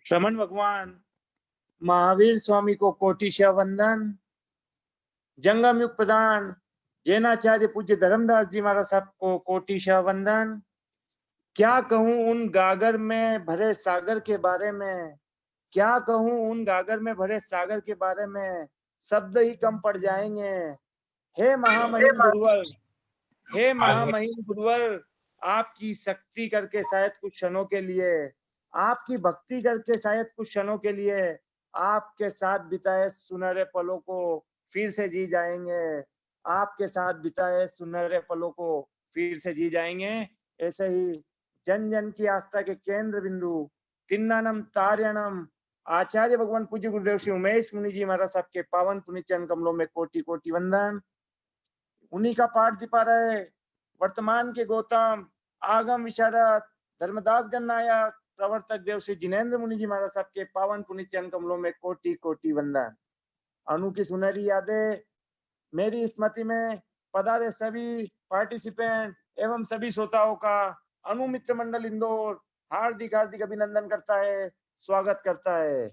श्रमण भगवान महावीर स्वामी को कोटिशा वंदन। जंगम युग प्रधान जैनाचार्य पूज्य धर्मदास जी महाराज साहब को कोटिशा वंदन। क्या कहूं उन गागर में भरे सागर के बारे में, क्या कहूं उन गागर में भरे सागर के बारे में, शब्द ही कम पड़ जाएंगे। हे महामहिम गुरुवर, हे महामहिम गुरुवर, आपकी शक्ति करके शायद कुछ क्षणों के लिए, आपकी भक्ति करके शायद कुछ क्षणों के लिए आपके साथ बिताए सुनहरे पलों को फिर से जी जाएंगे। आपके साथ बिताए सुनहरे पलों को फिर से जी जाएंगे। ऐसे ही जन जन की आस्था के केंद्र बिंदु तिन्नानम तार्यणम आचार्य भगवान पूज्य गुरुदेव श्री उमेश मुनि जी महाराज साहब के पावन पुण्य चरण कमलों में कोटि कोटि वंदन। उन्हीं का पाठ दिपा रहे वर्तमान के गौतम आगम विशारद धर्मदास गणनायक प्रवर्तक देव श्री जिनेन्द्र मुनि जी महाराज साहब के पावन पुण्य चरण कमलों में कोटि कोटि वंदन। अनु की सुनहरी यादें मेरी स्मृति में पधारे सभी पार्टिसिपेंट एवं सभी श्रोताओं का अनु मित्र मंडल इंदौर हार्दिक हार्दिक अभिनंदन करता है, स्वागत करता है।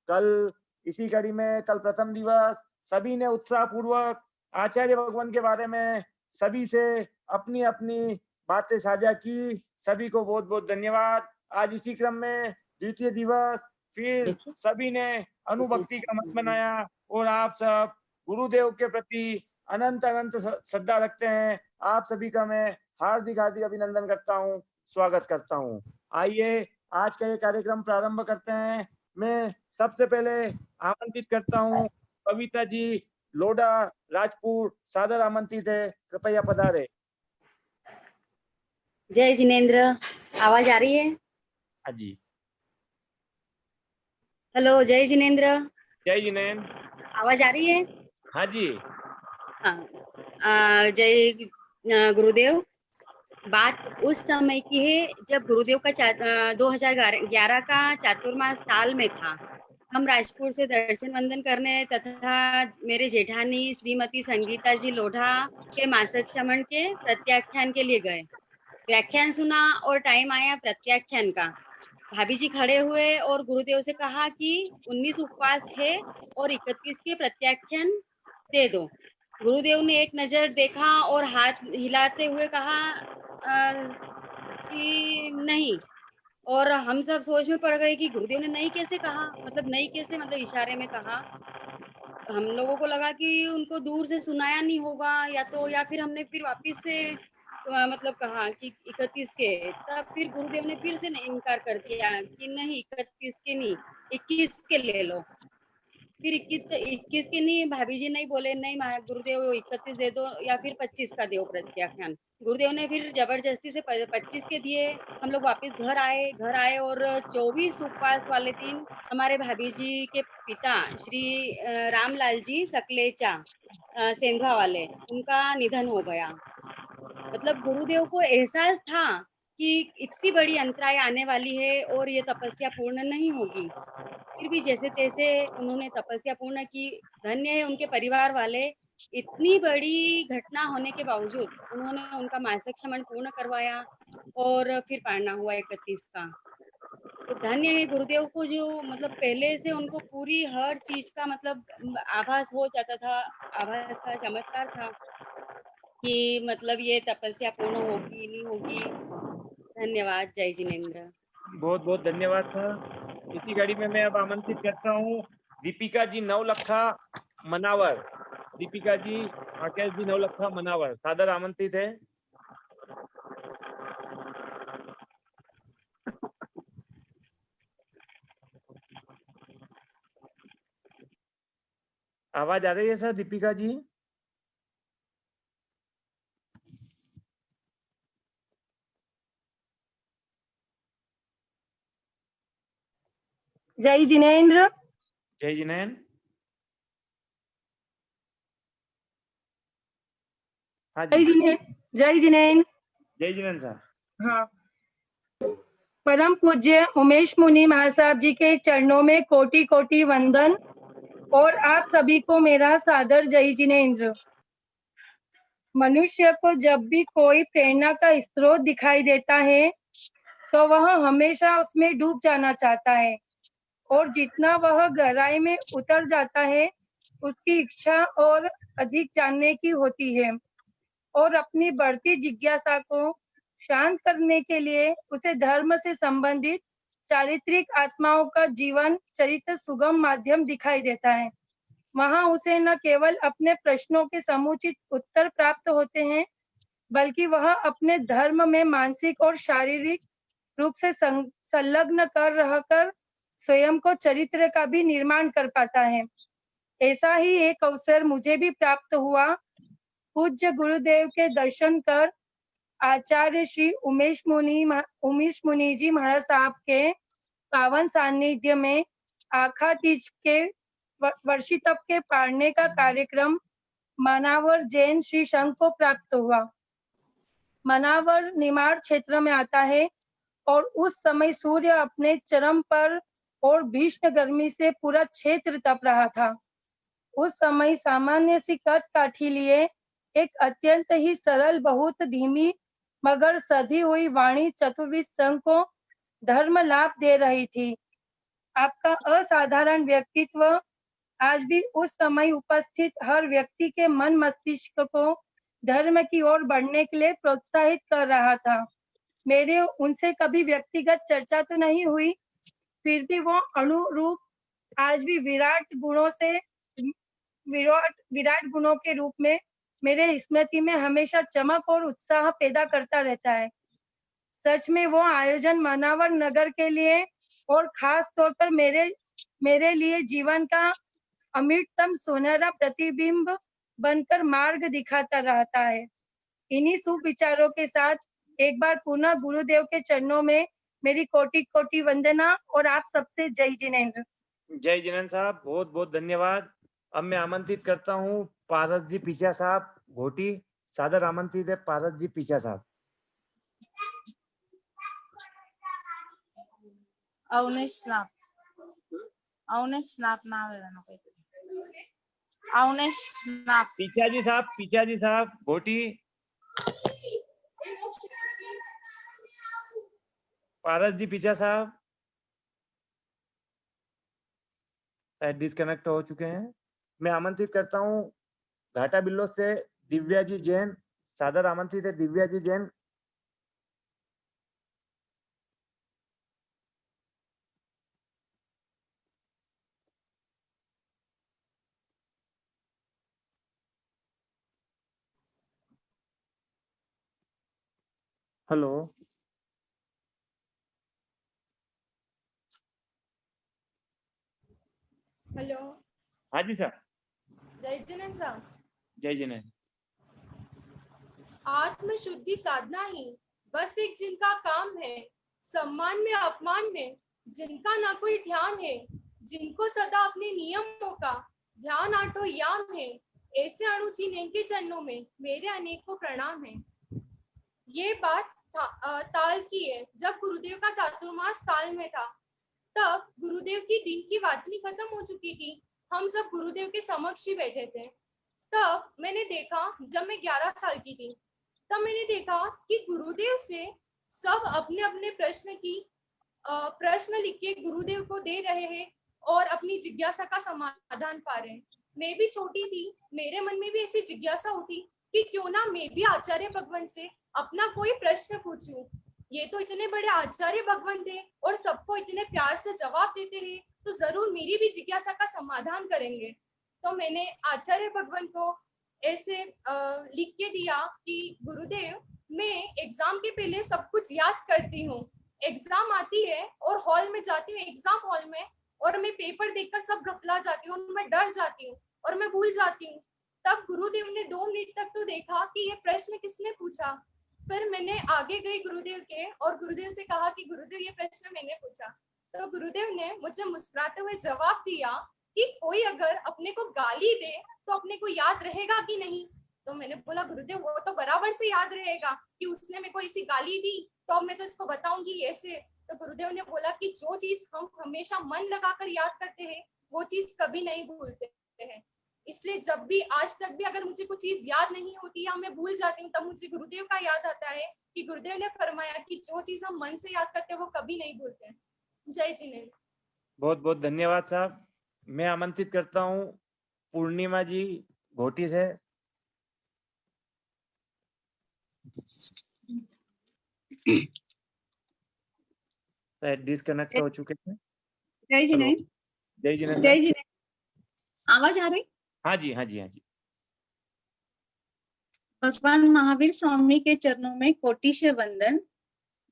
कल इसी कड़ी में कल प्रथम दिवस सभी ने उत्साह पूर्वक आचार्य भगवान के बारे में सभी से अपनी अपनी बातें साझा की। सभी को बहुत बहुत धन्यवाद। आज इसी क्रम में द्वितीय दिवस फिर सभी ने अनुभक्ति का मत मनाया और आप सब गुरुदेव के प्रति अनंत अनंत श्रद्धा रखते हैं। आप सभी का मैं हार्दिक हार्दिक अभिनंदन करता हूं, स्वागत करता हूं। आइए आज का ये कार्यक्रम प्रारंभ करते हैं। मैं सबसे पहले आमंत्रित करता हूं कविता जी लोडा राजपुर, सादर आमंत्रित है, कृपया पधारे। जय जिनेन्द्र, आवाज आ रही है? हाँ जी। हेलो, जय जिनेन्द्र। जय जिनेन्द्र, आवाज आ रही है? हाँ जी। हाँ, जय गुरुदेव। बात उस समय की है जब गुरुदेव का 2011 का चातुर्मास साल में था। हम राजपुर से दर्शन वंदन करने तथा मेरे जेठानी श्रीमती संगीता जी लोढ़ा के मासिक श्रमण के प्रत्याख्यान के लिए गए। व्याख्यान सुना और टाइम आया प्रत्याख्यान का। भाभी जी खड़े हुए और गुरुदेव से कहा कि 19 उपवास है और 31 के प्रत्याख्यान दे दो। गुरुदेव ने एक नजर देखा और हाथ हिलाते हुए कहा कि नहीं। और हम सब सोच में पड़ गए कि गुरुदेव ने नहीं कैसे कहा, मतलब नहीं कैसे, मतलब इशारे में कहा। हम लोगों को लगा कि उनको दूर से सुनाया नहीं होगा या फिर हमने फिर वापस से मतलब कहा कि 31 के। तब फिर गुरुदेव ने फिर से इनकार कर दिया कि नहीं 31 के नहीं 21 के ले लो। फिर 21 के नहीं, भाभी जी नहीं बोले नहीं गुरुदेव 31 दे दो या फिर 25 का दो प्रत्याख्यान। गुरुदेव ने फिर जबरदस्ती से 25 के दिए। हम लोग वापस घर आए और 24 उपवास वाले दिन हमारे भाभी जी के पिता श्री रामलाल जी सकलेचा सेंधवा वाले, उनका निधन हो गया। मतलब गुरुदेव को एहसास था कि इतनी बड़ी अंतराय आने वाली है और ये तपस्या पूर्ण नहीं होगी। फिर भी जैसे तैसे उन्होंने तपस्या पूर्ण की। धन्य है उनके परिवार वाले, इतनी बड़ी घटना होने के बावजूद उन्होंने उनका मासिक श्रमण पूर्ण करवाया और फिर पारना हुआ 31 का। तो धन्य है गुरुदेव को, जो मतलब पहले से उनको पूरी हर चीज का मतलब आभास हो जाता था, आभास था, चमत्कार था कि मतलब ये तपस्या पूर्ण होगी नहीं होगी। धन्यवाद। जय जिनेन्द्र। बहुत बहुत धन्यवाद सर। इसी घड़ी में मैं अब आमंत्रित करता हूँ दीपिका जी नवलखा मनावर। दीपिका जी राकेश जी नवलखा मनावर सादर आमंत्रित है। आवाज आ रही है सर दीपिका जी? जय जिनेन्द्र। जय जिनेन्द्र। हाँ जी। जय जिनेन्द्र। जय जिनेन्द्र सर। हाँ, परम पूज्य उमेश मुनि महासाहब जी के चरणों में कोटि कोटि वंदन और आप सभी को मेरा सादर जय जिनेन्द्र। मनुष्य को जब भी कोई प्रेरणा का स्रोत दिखाई देता है तो वह हमेशा उसमें डूब जाना चाहता है। और जितना वह गहराई में उतर जाता है, उसकी इच्छा और अधिक जानने की होती है और अपनी बढ़ती जिज्ञासा को शांत करने के लिए उसे धर्म से संबंधित चारित्रिक आत्माओं का जीवन चरित्र सुगम माध्यम दिखाई देता है। वहां उसे न केवल अपने प्रश्नों के समुचित उत्तर प्राप्त होते हैं, बल्कि वह अपने धर्म में मानसिक और शारीरिक रूप से संलग्न कर रहकर स्वयं को चरित्र का भी निर्माण कर पाता है। ऐसा ही एक अवसर मुझे भी प्राप्त हुआ। पूज्य गुरुदेव के दर्शन कर आचार्य श्री उमेश मुनि जी महाराज साहब के पावन सानिध्य में आखा तीज के वर्षी तप के पाड़ने का कार्यक्रम मनावर जैन श्री संघ को प्राप्त हुआ। मनावर निमाड़ क्षेत्र में आता है और उस समय सूर्य अपने चरम पर और भीषण गर्मी से पूरा क्षेत्र तप रहा था। उस समय सामान्य सी कद काठी लिए एक अत्यंत ही सरल, बहुत धीमी मगर सधी हुई वाणी चतुर्विद संघ को धर्म लाभ दे रही थी। आपका असाधारण व्यक्तित्व आज भी उस समय उपस्थित हर व्यक्ति के मन मस्तिष्क को धर्म की ओर बढ़ने के लिए प्रोत्साहित कर रहा था। मेरे उनसे कभी व्यक्तिगत चर्चा तो नहीं हुई, फिर भी वो अनुरूप आज भी विराट गुणों के रूप में मेरे स्मृति में हमेशा चमक और उत्साह पैदा करता रहता है। सच में वो आयोजन मनावर नगर के लिए और खास तौर पर मेरे लिए जीवन का अमृततम सुनहरा प्रतिबिंब बनकर मार्ग दिखाता रहता है। इन्हीं शुभ विचारों के साथ एक बार पुनः गुरुदेव के चरणों में मेरी कोटि कोटि वंदना और आप सबसे जय जिनेंद्र। जय जिनेंद्र साहब, बहुत बहुत धन्यवाद। अब मैं आमंत्रित करता हूँ पारस जी पीछा साहब घोटी, सादर आमंत्रित है पारस जी पीछा साहब। अवनेश स्नाप नाव है ना कोई। अवनेश स्नाप। पीछा जी साहब घोटी। पारस जी पीछा साहब शायद डिस्कनेक्ट हो चुके हैं। मैं आमंत्रित करता हूँ घाटा बिल्लो से दिव्या जी जैन, सादर आमंत्रित है दिव्या जी जैन। Hello, hello. हाँ जी सर। जय जिनेंद्र साहब। जय जिनेंद्र। आत्म शुद्धि साधना ही बस एक जिनका काम है, सम्मान में अपमान में जिनका ना कोई ध्यान है, जिनको सदा अपने नियमों का ध्यान आठो याम है, ऐसे अणु जिनके चरणों में मेरे अनेकों प्रणाम है। ये बात ताल की है। जब गुरुदेव का चातुर्मास ताल में था, तब गुरुदेव की दिन की वाचनी खत्म हो चुकी थी। हम सब गुरुदेव के समक्ष ही बैठे थे। तब मैंने देखा, जब मैं 11 साल की थी, तब मैंने देखा कि गुरुदेव से सब अपने अपने प्रश्न लिख के गुरुदेव को दे रहे हैं और अपनी जिज्ञासा का समाधान पा रहे हैं। मैं भी छोटी थी, मेरे मन में भी ऐसी जिज्ञासा उठी कि क्यों ना मैं भी आचार्य भगवान से अपना कोई प्रश्न पूछूं। ये तो इतने बड़े आचार्य भगवान थे और सबको इतने प्यार से जवाब देते हैं, तो जरूर मेरी भी जिज्ञासा का समाधान करेंगे। तो मैंने आचार्य भगवान को ऐसे लिख के दिया कि गुरुदेव, मैं एग्जाम के पहले सब कुछ याद करती हूँ। एग्जाम आती है और हॉल में जाती हूँ, एग्जाम हॉल में, और मैं पेपर देखकर सब घबरा जाती हूँ, मैं डर जाती हूँ और मैं भूल जाती हूँ। तब गुरुदेव ने 2 मिनट तक तो देखा कि ये प्रश्न किसने पूछा। फिर मैंने आगे गई गुरुदेव के और गुरुदेव से कहा कि गुरुदेव, ये प्रश्न मैंने पूछा। तो गुरुदेव ने मुझे मुस्कुराते हुए जवाब दिया कि कोई अगर अपने को गाली दे तो अपने को याद रहेगा कि नहीं। तो मैंने बोला, गुरुदेव वो तो बराबर से याद रहेगा कि उसने मेरे को ऐसी गाली दी, तो अब मैं तो इसको बताऊंगी ऐसे। तो गुरुदेव ने बोला कि जो चीज हम हमेशा मन लगाकर याद करते हैं, वो चीज कभी नहीं भूलते हैं। इसलिए जब भी, आज तक भी अगर मुझे कुछ चीज याद नहीं होती या मैं भूल जाती हूँ, तब मुझे गुरुदेव का याद आता है कि गुरुदेव ने फरमाया कि जो चीज हम मन से याद करते हैं वो कभी नहीं भूलते हैं। जय जिनेंद्र। बहुत बहुत धन्यवाद साहब। मैं आमंत्रित करता हूँ पूर्णिमा जी घोटी से। शायद डिस्कनेक्ट हो चुके हैं। जय हेलो, जिनेंद्र। जय जिनेंद्र। जय जिनेंद्र। आवाज आ रही? हाँ जी, हाँ जी, हाँ जी। भगवान महावीर स्वामी के चरणों में कोटि से वंदन।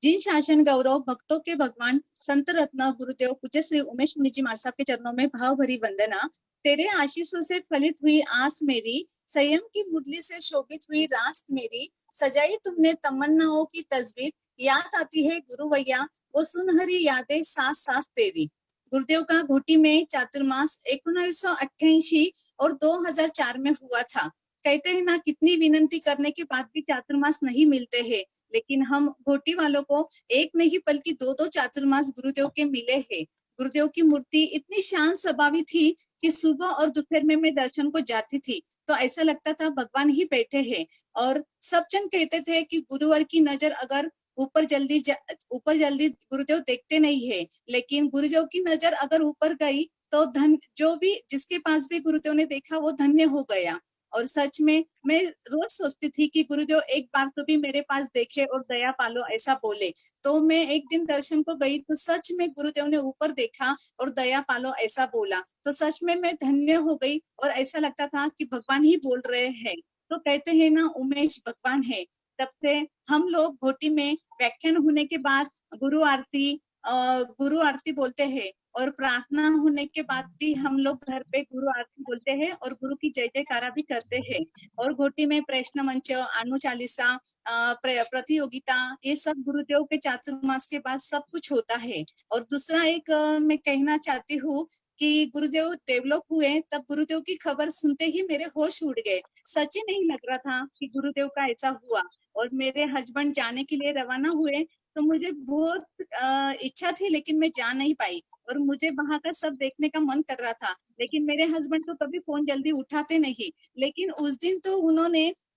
जिन शासन गौरव भक्तों के भगवान संत रत्न गुरुदेव पूज्य श्री उमेश मुनि जी महाराज साहब के चरणों में भाव भरी वंदना। तेरे आशीषों से फलित हुई आस मेरी, संयम की मुरली से शोभित हुई रास मेरी, सजाई तुमने तमन्नाओं की तस्वीर, याद आती है गुरु भैया वो सुनहरी यादें सास सास तेरी। गुरुदेव का घोटी में चातुर्मास 1988 और 2004 में हुआ था। कहते हैं ना, कितनी विनती करने के बाद भी चातुर्मास नहीं मिलते हैं, लेकिन हम घोटी वालों को एक नहीं बल्कि दो दो चातुर्मास गुरुदेव के मिले हैं। गुरुदेव की मूर्ति इतनी शांत स्वभावी थी कि सुबह और दोपहर में मैं दर्शन को जाती थी तो ऐसा लगता था भगवान ही बैठे हैं। और सब जन कहते थे कि गुरुवर की नजर अगर ऊपर जल्दी गुरुदेव देखते नहीं है, लेकिन गुरुदेव की नजर अगर ऊपर गई तो धन जो भी जिसके पास भी गुरुदेव ने देखा वो धन्य हो गया। और सच में मैं रोज सोचती थी कि गुरुदेव एक बार तो भी मेरे पास देखे और दया पालो ऐसा बोले। तो मैं एक दिन दर्शन को गई तो सच में गुरुदेव ने ऊपर देखा और दया पालो ऐसा बोला, तो सच में मैं धन्य हो गई और ऐसा लगता था कि भगवान ही बोल रहे हैं। तो कहते हैं ना, उमेश भगवान है। तब से हम लोग घोटी में व्याख्यान होने के बाद गुरु आरती बोलते हैं और प्रार्थना होने के बाद भी हम लोग घर पे गुरु आरती बोलते हैं और गुरु की जय जयकारा भी करते हैं। और घोटी में प्रश्न मंच, अनु चालीसा, प्रतियोगिता, ये सब गुरुदेव के चातुर्मास के बाद सब कुछ होता है। और दूसरा एक मैं कहना चाहती हूँ कि गुरुदेव देवलोक हुए तब गुरुदेव की खबर सुनते ही मेरे होश उड़ गए। सच ही नहीं लग रहा था कि गुरुदेव का ऐसा हुआ। और मेरे हस्बैंड जाने के लिए रवाना हुए तो मुझे बहुत इच्छा थी, लेकिन मैं जा नहीं पाई और मुझे वहां का सब देखने का मन कर रहा था। लेकिन मेरे हस्बैंड तो कभी फोन जल्दी उठाते नहीं, लेकिन उस दिन तो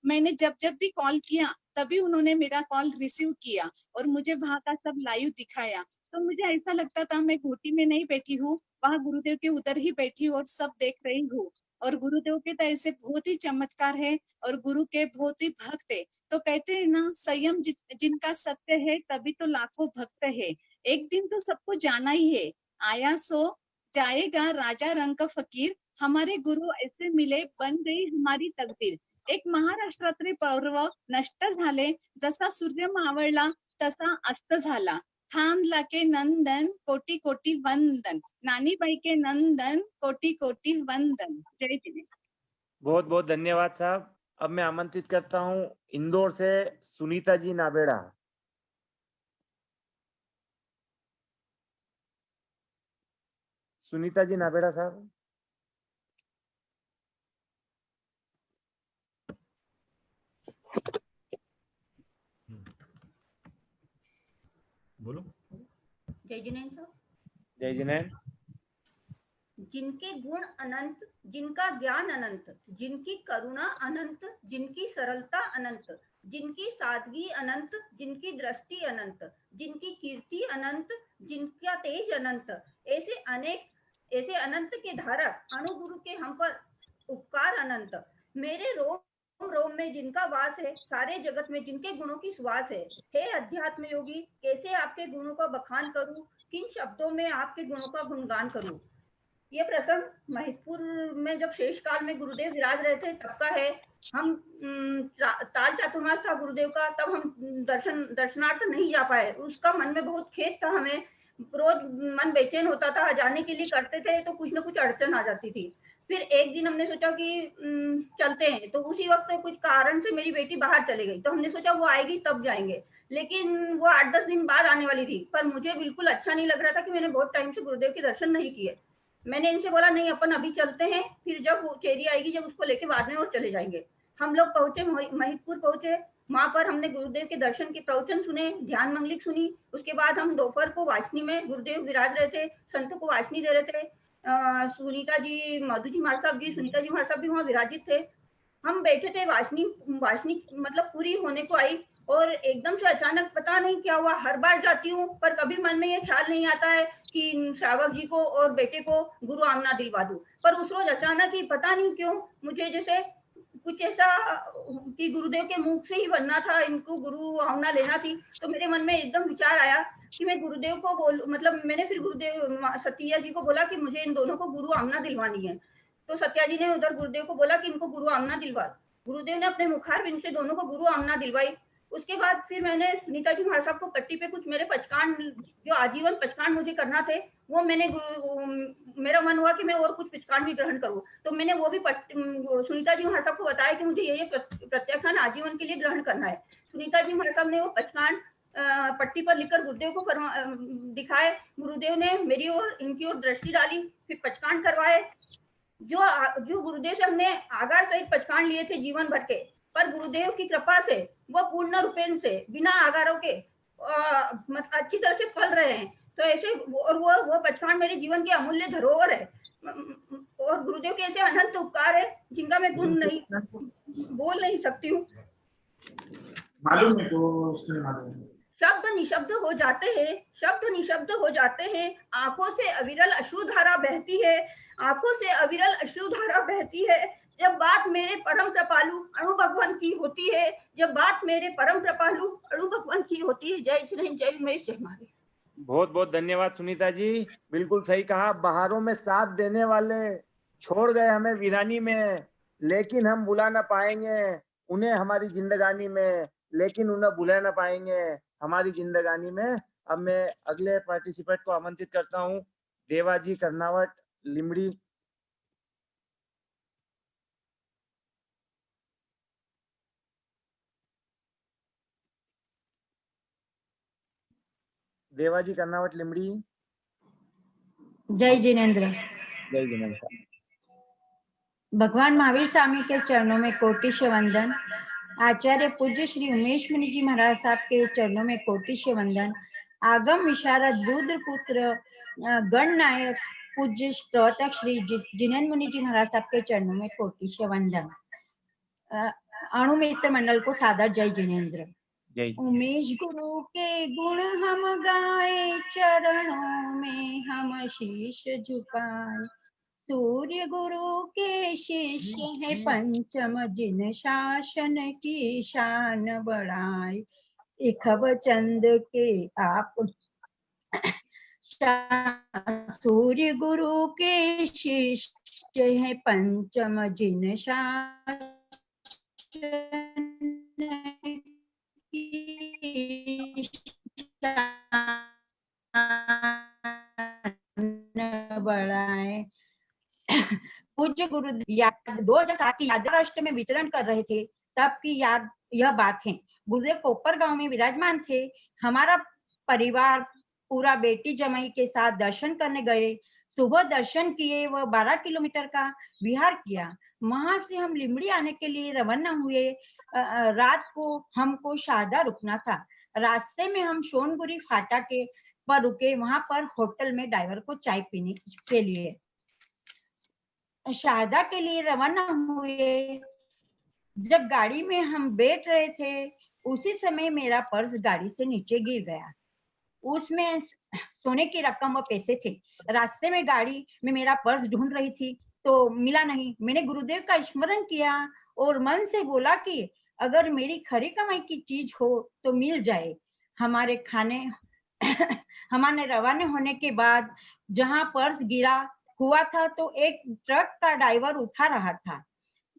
मैंने जब जब भी कॉल किया तभी उन्होंने मेरा कॉल रिसीव किया और मुझे वहां का सब लाइव दिखाया। तो मुझे ऐसा लगता था मैं घोटी में नहीं बैठी हूँ, वहां गुरुदेव के उधर ही बैठी हूँ और सब देख रही हूँ। और गुरुदेव के तो ऐसे बहुत ही चमत्कार है और गुरु के बहुत ही भक्त है। तो कहते हैं ना, संयम जिनका सत्य है तभी तो लाखों भक्त है। एक दिन तो सबको जाना ही है, आया सो जाएगा राजा रंग का फकीर। हमारे गुरु ऐसे मिले बन गई हमारी तकदीर। एक महाराष्ट्रातले पर्व नष्ट झाले, जसा सूर्य मावळला तसा अस्त झाला। थांबला के नंदन कोटी कोटी वंदन, नानीबाई के नंदन कोटी कोटी वंदन। जय जिनेंद्र। बहुत बहुत धन्यवाद साहब। अब मैं आमंत्रित करता हूँ इंदौर से सुनीता जी नाबेड़ा। सुनीता जी नाबेड़ा साहब। बोलो। जय जिनेंद्र सर। जय जिनेंद्र। जिनके गुण अनंत, जिनका ज्ञान अनंत, जिनकी करुणा अनंत, जिनकी सरलता अनंत, जिनकी सादगी अनंत, जिनकी दृष्टि अनंत, जिनकी कीर्ति अनंत, जिनका तेज अनंत, ऐसे अनंत के धारक अणुगुरु के हम पर उपकार अनंत। मेरे रोम रोम में जिनका वास है, सारे जगत में जिनके गुणों की सुवास है। हे अध्यात्म योगी, कैसे आपके गुणों का बखान करूं, किन शब्दों में आपके गुणों का गुणगान करूं। ये प्रसंग महितपुर में जब शेष काल में गुरुदेव विराज रहे थे तब का है। हम ताल चातुर्मास था गुरुदेव का, तब हम दर्शनार्थ नहीं जा पाए। उसका मन में बहुत खेद था हमें, रोज मन बेचैन होता था, जाने के लिए करते थे तो कुछ ना कुछ अड़चन आ जाती थी। फिर एक दिन हमने सोचा कि चलते हैं, तो उसी वक्त कुछ कारण से मेरी बेटी बाहर चली गई, तो हमने सोचा वो आएगी तब जाएंगे। लेकिन वो 8-10 दिन बाद आने वाली थी, पर मुझे बिल्कुल अच्छा नहीं लग रहा था कि मैंने बहुत टाइम से गुरुदेव के दर्शन नहीं किए। मैंने इनसे बोला नहीं अपन अभी चलते हैं, फिर जब वो चेरी आएगी जब उसको लेके बाद में और चले जाएंगे। हम लोग पहुंचे, महितपुर पहुंचे। वहां पर हमने गुरुदेव के दर्शन के प्रवचन सुने, ध्यान मंगलिक सुनी। उसके बाद हम दोपहर को वासनी में, गुरुदेव विराज रहे थे, संतों को वासनी दे रहे थे। सुनीता जी, मधु जी महाराज साहब जी, सुनीता जी महाराज साहब भी वहाँ विराजित थे। हम बैठे थे, वासनी मतलब पूरी होने को आई और एकदम से अचानक पता नहीं क्या हुआ, हर बार जाती हूँ पर कभी मन में ये ख्याल नहीं आता है कि इन श्रावक जी को और बेटे को गुरु आमना दिलवा दूं। पर उस रोज अचानक ही पता नहीं क्यों मुझे जैसे कुछ ऐसा कि गुरुदेव के मुख से ही बनना था, इनको गुरु आमना लेना थी। तो मेरे मन में एकदम विचार आया कि मैं गुरुदेव को मतलब मैंने फिर गुरुदेव सतिया जी को बोला कि मुझे इन दोनों को गुरु आमना दिलवानी है। तो सत्या जी ने उधर गुरुदेव को बोला कि इनको गुरु आमना दिलवा। गुरुदेव ने अपने मुखार बिंद से दोनों को गुरु आमना दिलवाई। उसके बाद फिर मैंने सुनीता जी महाराज साहब को पट्टी पे कुछ मेरे पचकान, जो आजीवन पचकान मुझे करना थे, वो मैंने मेरा मन हुआ कि मैं और कुछ पचकान भी ग्रहण करूं। तो मैंने वो भी सुनीता जी महाराज साहब को बताया कि मुझे ये प्रत्याख्यान आजीवन के लिए ग्रहण करना है। सुनीता जी महाराज साहब ने वो पचकान पट्टी पर लिखकर गुरुदेव को दिखाए। गुरुदेव ने मेरी ओर इनकी ओर दृष्टि डाली, फिर पचकान करवाए। जो गुरुदेव से हमने आगार सहित पचकान लिए थे जीवन भर के, पर गुरुदेव की कृपा से वो पूर्ण रूपेण से बिना आगारों के अच्छी तरह से फल रहे हैं। तो ऐसे और वो पचकान मेरे जीवन की अमूल्य धरोहर है और गुरुदेव के ऐसे अनंत उपकार है जिनका मैं गुण नहीं बोल नहीं सकती हूँ। मालूम है तो उसने मालूम। शब्द निशब्द हो जाते हैं, शब्द निशब्द हो जाते हैं, आंखों से अविरल अश्रुधारा बहती है, आंखों से अविरल अश्रुधारा बहती है। जब बात मेरे परम कृपालु अणु भगवान की होती है, जब बात मेरे परम कृपालु अणु भगवान की होती है। जय श्री हिंद, जय उमेश, जय महादेव। बहुत बहुत धन्यवाद सुनीता जी, बिल्कुल सही कहा। बाहरों में साथ देने वाले छोड़ गए हमें वीरानी में, लेकिन हम भुला ना पाएंगे उन्हें हमारी जिंदगानी में, लेकिन उन्हें भुला ना पाएंगे हमारी जिंदगानी में। अब मैं अगले पार्टिसिपेंट को आमंत्रित करता हूँ, देवाजी कर्नावट लिमड़ी। देवाजी कर्नावट लिमड़ी। जय जिनेन्द्र। जय जिनेन्द्र। भगवान महावीर स्वामी के चरणों में कोटि से वंदन। आचार्य पूज्य श्री उमेश मुनि जी महाराज साहब के चरणों में कोटि से वंदन। आगम विशारद बुद्ध पुत्र गण नायक पूज्य श्रोतक श्री जिनेन्द्र मुनि जी महाराज साहब के चरणों में कोटि से वंदन। अणु मित्र मंडल को सादर जय जिनेन्द्र। उमेश गुरु के गुण हम गाए, चरणों में हम शीश झुकाए। सूर्य गुरु के शिष्य है पंचम, जिन शासन की शान बढ़ाए। इखब चंद के आप सूर्य गुरु के शिष्य है पंचम, जिन शासन बढ़ाए। पूज्य गुरु 2007 की यादराष्ट्र में विचरण कर रहे थे, तब की याद यह बात है। गुरुदेव कोपर गांव में विराजमान थे। हमारा परिवार पूरा बेटी जमाई के साथ दर्शन करने गए। सुबह दर्शन किए व 12 किलोमीटर का विहार किया। वहां से हम लिमड़ी आने के लिए रवाना हुए। रात को हमको शारदा रुकना था। रास्ते में हम सोनगुरी फाटा के पर रुके। वहां पर होटल में ड्राइवर को चाय पीने के लिए शारदा के लिए रवाना हुए। जब गाड़ी में हम बैठ रहे थे, उसी समय मेरा पर्स गाड़ी से नीचे गिर गया। उसमें सोने की रकम व पैसे थे। रास्ते में गाड़ी में मेरा पर्स ढूंढ रही थी तो मिला नहीं। मैंने गुरुदेव का स्मरण किया और मन से बोला कि अगर मेरी खरी कमाई की चीज हो तो मिल जाए। हमारे रवाना होने के बाद जहां पर्स गिरा हुआ था तो एक ट्रक का ड्राइवर उठा रहा था।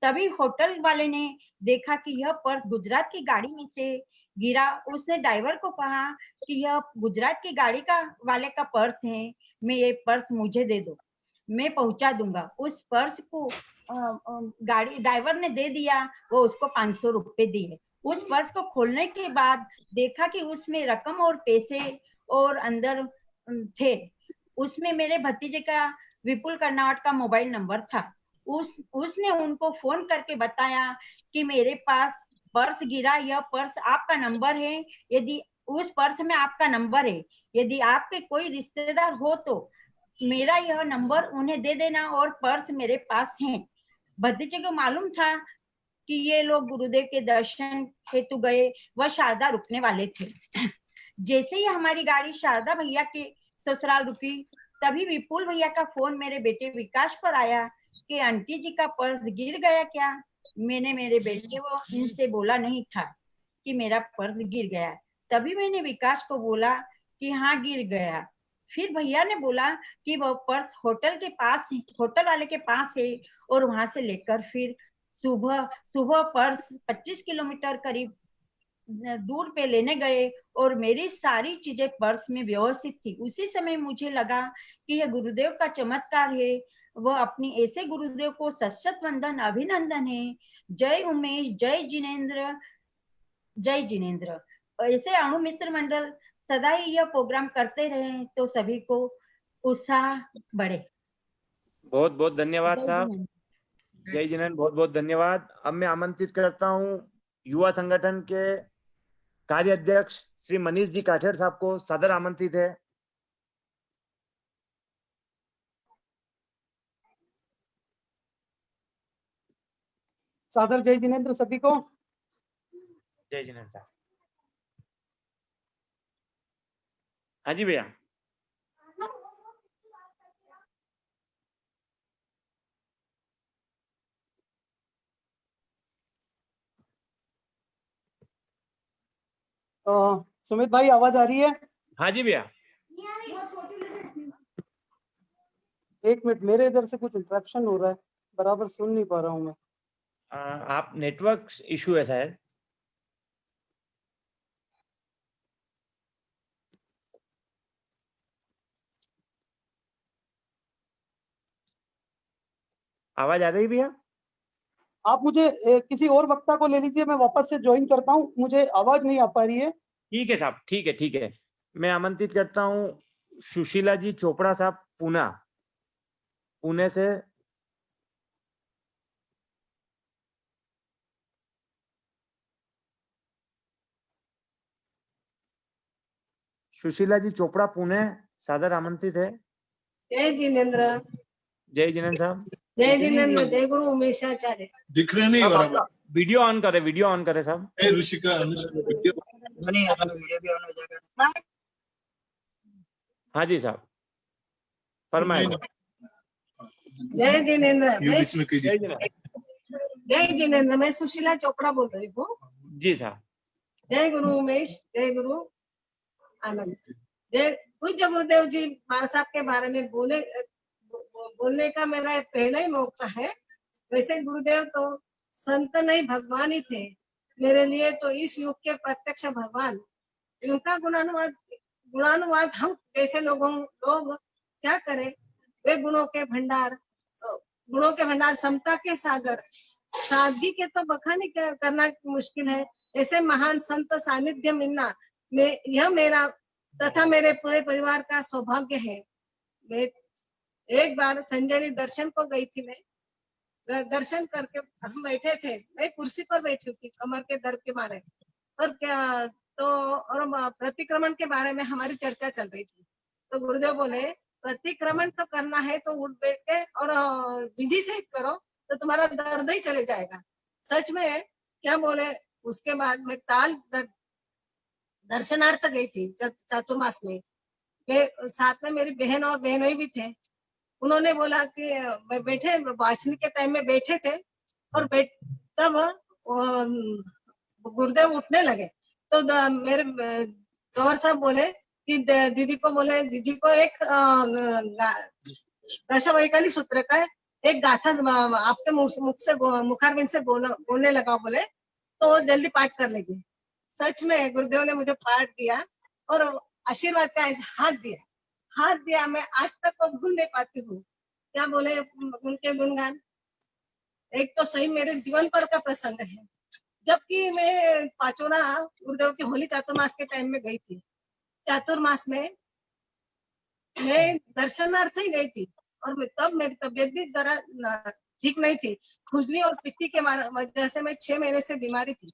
तभी होटल वाले ने देखा कि यह पर्स गुजरात की गाड़ी में से गिरा। उसने ड्राइवर को कहा कि यह गुजरात की गाड़ी का वाले का पर्स है, मैं ये पर्स मुझे दे दो, मैं पहुंचा दूंगा। उस पर्स को गाड़ी ड्राइवर ने दे दिया। वो उसको 500 रुपए दिए। उस पर्स को खोलने के बाद देखा कि उसमें रकम और पैसे और अंदर थे। उसमें मेरे भतीजे का विपुल कर्नावट का मोबाइल नंबर था। उसने उनको फोन करके बताया कि मेरे पास पर्स गिरा, यह पर्स आपका नंबर है, यदि उस पर्स में आपका नंबर है, यदि आपके कोई रिश्तेदार हो तो मेरा यह नंबर उन्हें दे देना और पर्स मेरे पास है। भतीजे को मालूम था कि ये लोग गुरुदेव के दर्शन हेतु गए, वह शारदा रुकने वाले थे। जैसे ही हमारी गाड़ी शारदा भैया के ससुराल रुकी, तभी विपुल भैया का फोन मेरे बेटे विकास पर आया कि आंटी जी का पर्स गिर गया क्या। मैंने मेरे बेटे को इनसे बोला नहीं था कि मेरा पर्स गिर गया। तभी मैंने विकास को बोला कि हाँ गिर गया। फिर भैया ने बोला कि वह पर्स होटल वाले के पास है, और वहां से लेकर फिर सुबह सुबह पर्स 25 किलोमीटर करीब दूर पे लेने गए, और मेरी सारी चीजें पर्स में व्यवस्थित थी। उसी समय मुझे लगा कि यह गुरुदेव का चमत्कार है। वह अपनी ऐसे गुरुदेव को सशत वंदन, अभिनंदन है। जय उमेश, जय जिनेंद्र, जय जिनेंद्र। ऐसे अणु मित्र मंडल सदा ही यह प्रोग्राम करते रहे तो सभी को उत्साह बढ़े। बहुत बहुत धन्यवाद जय साहब। जिनेंद्र। जय जिनेंद्र, बहुत बहुत धन्यवाद। अब मैं आमंत्रित करता हूं युवा संगठन के कार्य अध्यक्ष श्री मनीष जी काठेड़ साहब को, सादर आमंत्रित है। सादर जय जिनेंद्र सभी को। जय जिनेंद्र साहब। हाँ जी भैया। सुमित भाई आवाज आ रही है? हाँ जी भैया। एक मिनट, मेरे इधर से कुछ इंटरप्शन हो रहा है, बराबर सुन नहीं पा रहा हूँ मैं। आप नेटवर्क इशू है शायद। आवाज आ रही भैया? आप मुझे किसी और वक्ता को ले लीजिए, मैं वापस से ज्वाइन करता हूँ, मुझे आवाज नहीं आ पा रही है। ठीक है साहब, ठीक है ठीक है। मैं आमंत्रित करता हूँ सुशीला जी चोपड़ा साहब, पुणे से। सुशीला जी चोपड़ा, पुणे, सादर आमंत्रित है। जय जिनेंद्र। जय जिनेंद्र साहब। जय जिनेंद्र, जय गुरु उमेशाचार्य। दिख रहे नहीं बराबर। वीडियो ऑन करे साहब। ऋषिका वीडियो भी ऑन हो जाएगा। हाँ जी साहब, फरमाइए। जय जिनेंद्र। जय जिनेंद्र, मैं सुशीला चोपड़ा बोल रही हूँ। जी साहब। जय गुरु उमेश, जय गुरु आनंद। जय पूज्य गुरुदेव जी महाराज साहब के बारे में बोलने का मेरा पहला ही मौका है। वैसे गुरुदेव तो संत नहीं भगवान ही थे मेरे लिए, तो इस युग के प्रत्यक्ष भगवान। उनका गुणानुवाद हम जैसे लोग क्या करें। वे गुणों के भंडार, समता के सागर, सादगी के तो बखान ही करना मुश्किल है। ऐसे महान संत सानिध्य मिलना यह मेरा तथा मेरे पूरे परिवार का सौभाग्य है। मैं एक बार संजय दर्शन को गई थी। मैं दर्शन करके हम बैठे थे, मैं कुर्सी पर बैठी थी कमर के दर्द के मारे, और क्या तो और प्रतिक्रमण के बारे में हमारी चर्चा चल रही थी। तो गुरुदेव बोले प्रतिक्रमण तो करना है तो उठ बैठ के और विधि से करो तो तुम्हारा दर्द ही चले जाएगा। सच में क्या बोले। उसके बाद मैं ताल दर्शनार्थ गई थी चातुर्मास में। साथ में मेरी बहन और बहनोई भी थे। उन्होंने बोला कि बैठे वाचनी के टाइम में बैठे थे, और तब गुरुदेव उठने लगे तो मेरे गौर साहब बोले कि दीदी को बोले, दीदी को एक दशवैकलिक सूत्र का एक गाथा आपके मुख से मुखारविंद से बोलने लगा। बोले तो जल्दी पाठ कर लेगी। सच में गुरुदेव ने मुझे पाठ दिया और आशीर्वाद का हाथ दिया। मैं आज तक को भूल नहीं पाती हूँ। क्या बोले उनके गुणगान। एक तो सही मेरे जीवन पर का प्रसंग है। जबकि मैं पाचोरा गुरुदेव की होली चातुर्मास के टाइम में गई थी। चातुर्मास में मैं दर्शनार्थ ही गई थी, और तब मेरी तबियत भी जरा ठीक नहीं थी। खुजली और पित्ती के वजह से मैं 6 महीने से बीमारी थी।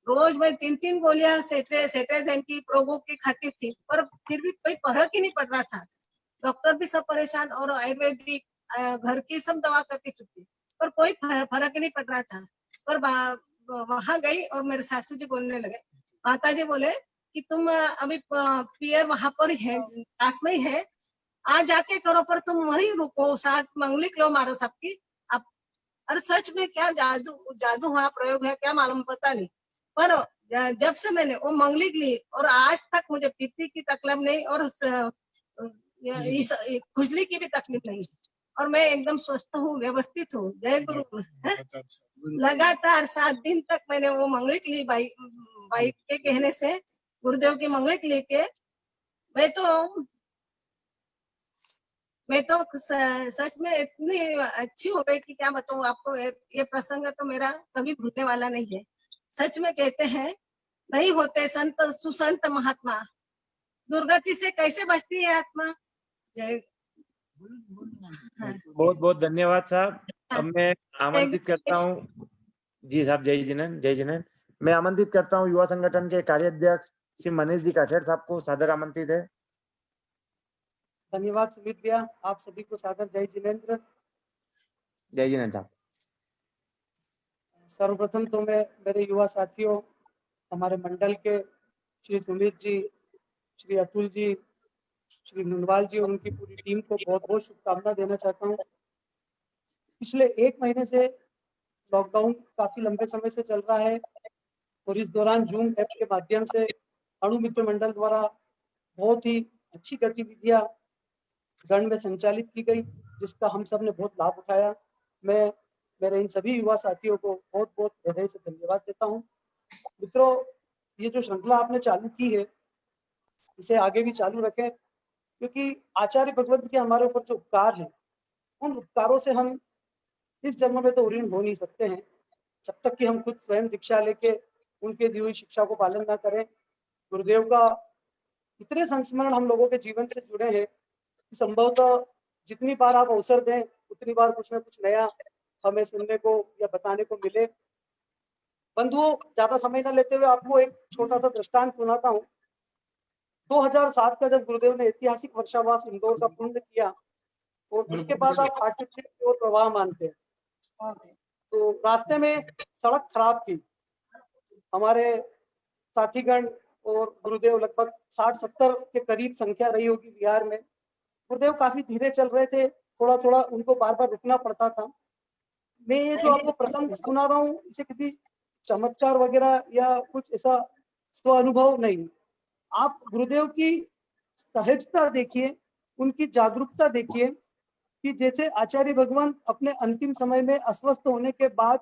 रोज मैं 3 गोलियां सेट्राज़ेन की प्रोगो की खाती थी, पर फिर भी कोई फर्क ही नहीं पड़ रहा था। डॉक्टर भी सब परेशान और आयुर्वेदिक घर की सब दवा करके चुकी, पर कोई फर्क ही नहीं पड़ रहा था। पर वहां गई और मेरे सासू जी बोलने लगे, माता जी बोले कि तुम अभी पियर वहां पर ही है, पास में ही है, आज जाके करो, पर तुम वहीं रुको, साथ मंगलिक लो मारो सबकी। अब अरे सच में क्या जादू जादू हुआ, प्रयोग है, क्या मालूम, पता नहीं। पर जब से मैंने वो मंगलिक ली और आज तक मुझे पित्ती की तकलीफ नहीं और इस खुजली की भी तकलीफ नहीं, और मैं एकदम स्वस्थ हूँ, व्यवस्थित हूँ। जय गुरु। लगातार 7 दिन तक मैंने वो मंगलिक ली, बाई के कहने से गुरुदेव की मंगलिक लेके मैं तो सच में इतनी अच्छी हो गई कि क्या बताऊं आपको। ये प्रसंग तो मेरा कभी भूलने वाला नहीं है। सच में कहते हैं, नहीं होते संत सुसंत महात्मा, दुर्गति से कैसे बचती है आत्मा। जय। बहुत बहुत धन्यवाद साहब। अब मैं आमंत्रित करता हूँ जी साहब, जय जिनेंद्र, जय जिनेंद्र। मैं आमंत्रित करता हूँ युवा संगठन के कार्याध्यक्ष श्री मनीष जी काठेड़ साहब को, सादर आमंत्रित है। धन्यवाद सुमित भैया, आप सभी को सादर जय जिनेंद्र। जय जिनेंद्र साहब। सर्वप्रथम तो मैं मेरे युवा साथियों, हमारे मंडल के श्री सुमित जी, श्री अतुल जी, श्री नुनवाल जी और उनकी पूरी टीम को बहुत बहुत शुभकामना देना चाहता हूँ। पिछले 1 महीने से लॉकडाउन काफी लंबे समय से चल रहा है और इस दौरान जूम ऐप के माध्यम से अणु मित्र मंडल द्वारा बहुत ही अच्छी गतिविधियां गण में संचालित की गई, जिसका हम सब ने बहुत लाभ उठाया। मैं मेरे इन सभी युवा साथियों को बहुत बहुत हृदय से धन्यवाद देता हूँ। मित्रों, ये जो श्रृंखला आपने चालू की है, इसे आगे भी चालू रखें, क्योंकि आचार्य भगवत के हमारे ऊपर जो उपकार हैं, उन उपकारों से हम इस जन्म में तो ऋण हो नहीं सकते हैं, जब तक कि हम खुद स्वयं दीक्षा लेके उनके दी हुई शिक्षा को पालन ना करें। गुरुदेव का इतने संस्मरण हम लोगों के जीवन से जुड़े हैं कि संभवतः जितनी बार आप अवसर दें, उतनी बार कुछ न कुछ नया हमें सुनने को या बताने को मिले। बंधुओं, ज्यादा समय न लेते हुए आपको एक छोटा सा दृष्टांत सुनाता हूँ। 2007 का जब गुरुदेव ने ऐतिहासिक वर्षावास इंदौर का पूर्ण किया और उसके बाद आप हाटपिपली की ओर प्रवाह मानते हैं, तो रास्ते में सड़क खराब थी। हमारे साथीगण और गुरुदेव लगभग 60-70 के करीब संख्या रही होगी बिहार में। गुरुदेव काफी धीरे चल रहे थे, थोड़ा थोड़ा उनको बार बार रुकना पड़ता था। मैं ये जो आपको प्रसंग सुना रहा हूँ, इसे किसी चमत्कार वगैरह या कुछ ऐसा स्व अनुभव नहीं। आप गुरुदेव की सहजता देखिए, उनकी जागरूकता देखिए कि जैसे आचार्य भगवान अपने अंतिम समय में अस्वस्थ होने के बाद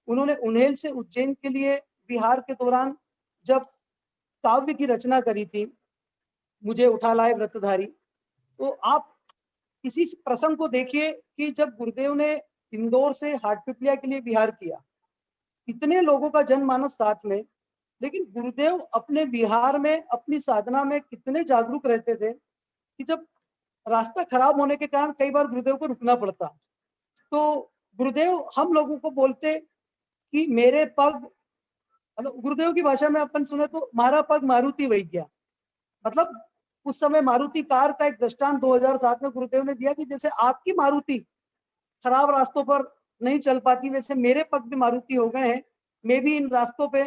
उन्होंने उन्हेल से उज्जैन के लिए बिहार के दौरान जब काव्य की रचना करी थी, मुझे उठा लाए व्रतधारी, तो आप इसी प्रसंग को देखिए कि जब गुरुदेव ने इंदौर से हाटपिपलिया के लिए बिहार किया, इतने लोगों का जनमानस साथ में, लेकिन गुरुदेव अपने बिहार में अपनी साधना में कितने जागरूक रहते थे कि जब रास्ता खराब होने के कारण कई बार गुरुदेव को रुकना पड़ता, तो गुरुदेव हम लोगों को बोलते कि मेरे पग, मतलब गुरुदेव की भाषा में अपन सुने तो मारा पग मारुति वही गया। मतलब उस समय मारुति कार का एक दृष्टांत 2007 में गुरुदेव ने दिया कि जैसे आपकी मारुति खराब रास्तों पर नहीं चल पाती, वैसे मेरे पग भी मारुति हो गए हैं, मैं भी इन रास्तों पे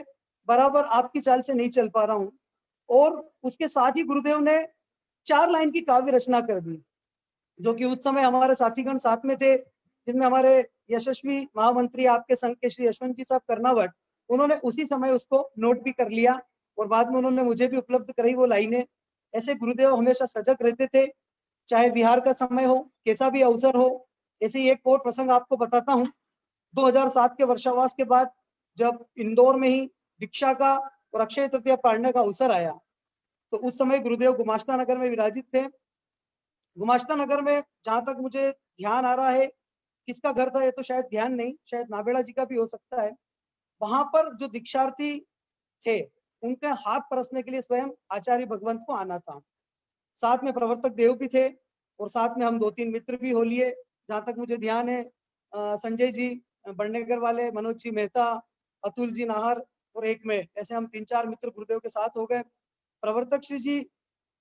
बराबर आपकी चाल से नहीं चल पा रहा हूँ। और उसके साथ ही गुरुदेव ने 4 लाइन की काव्य रचना कर दी, जो कि उस समय हमारे साथीगण साथ में थे, जिसमें हमारे यशस्वी महामंत्री आपके संघ के श्री यशवंत जी साहब कर्नावट, उन्होंने उसी समय उसको नोट भी कर लिया और बाद में उन्होंने मुझे भी उपलब्ध कराई वो लाइनें। ऐसे गुरुदेव हमेशा सजग रहते थे, चाहे बिहार का समय हो, कैसा भी अवसर हो। ऐसे ही एक और प्रसंग आपको बताता हूँ। 2007 के वर्षावास के बाद जब इंदौर में ही दीक्षा का और अक्षय तृतीया पाड़ने का अवसर आया, तो उस समय गुरुदेव गुमाश्ता नगर में विराजित थे। गुमाश्ता नगर में जहां तक मुझे ध्यान आ रहा है, किसका घर था ये तो शायद ध्यान नहीं, शायद नाबेड़ा जी का भी हो सकता है। वहां पर जो दीक्षार्थी थे, उनके हाथ परसने के लिए स्वयं आचार्य भगवंत को आना था। साथ में प्रवर्तक देव भी थे और साथ में हम 2-3 मित्र भी हो लिए। जहां तक मुझे ध्यान है, संजय जी बंडेगर वाले, मनोज जी मेहता, अतुल जी नाहर और एक में, ऐसे हम 3-4 मित्र गुरुदेव के साथ हो गए। प्रवर्तक श्री जी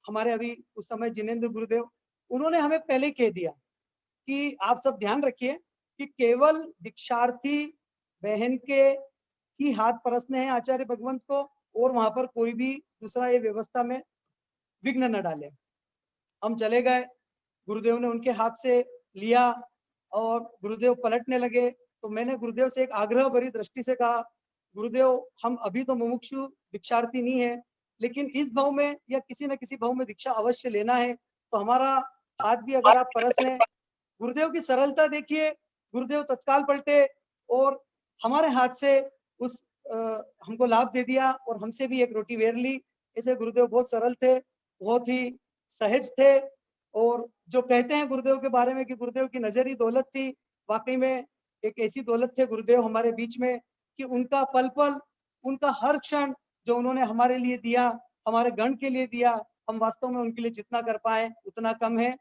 हमारे अभी उस समय जिनेंद्र गुरुदेव, उन्होंने हमें पहले कह दिया कि आप सब ध्यान रखिए कि केवल दीक्षार्थी बहन के ही हाथ परसने हैं आचार्य भगवंत को, और वहां पर कोई भी दूसरा ये व्यवस्था में विघ्न न डाले। हम चले गए, गुरुदेव ने उनके हाथ से लिया और गुरुदेव पलटने लगे। तो मैंने गुरुदेव से एक आग्रह भरी दृष्टि से कहा, गुरुदेव हम अभी तो मुमुक्षु भिक्षार्थी नहीं है, लेकिन इस भाव में या किसी न किसी भाव में दीक्षा अवश्य लेना है, तो हमारा हाथ भी अगर आप परस लें। गुरुदेव की सरलता देखिए, गुरुदेव तत्काल पलटे और हमारे हाथ से उस हमको लाभ दे दिया और हमसे भी एक रोटी वेर ली। ऐसे गुरुदेव बहुत सरल थे, बहुत ही सहज थे, और जो कहते हैं गुरुदेव के बारे में कि गुरुदेव की नजर ही दौलत थी, वाकई में एक ऐसी दौलत थे गुरुदेव हमारे बीच में कि उनका पल पल, उनका हर क्षण जो उन्होंने हमारे लिए दिया, हमारे गण के लिए दिया, हम वास्तव में उनके लिए जितना कर पाए उतना कम है।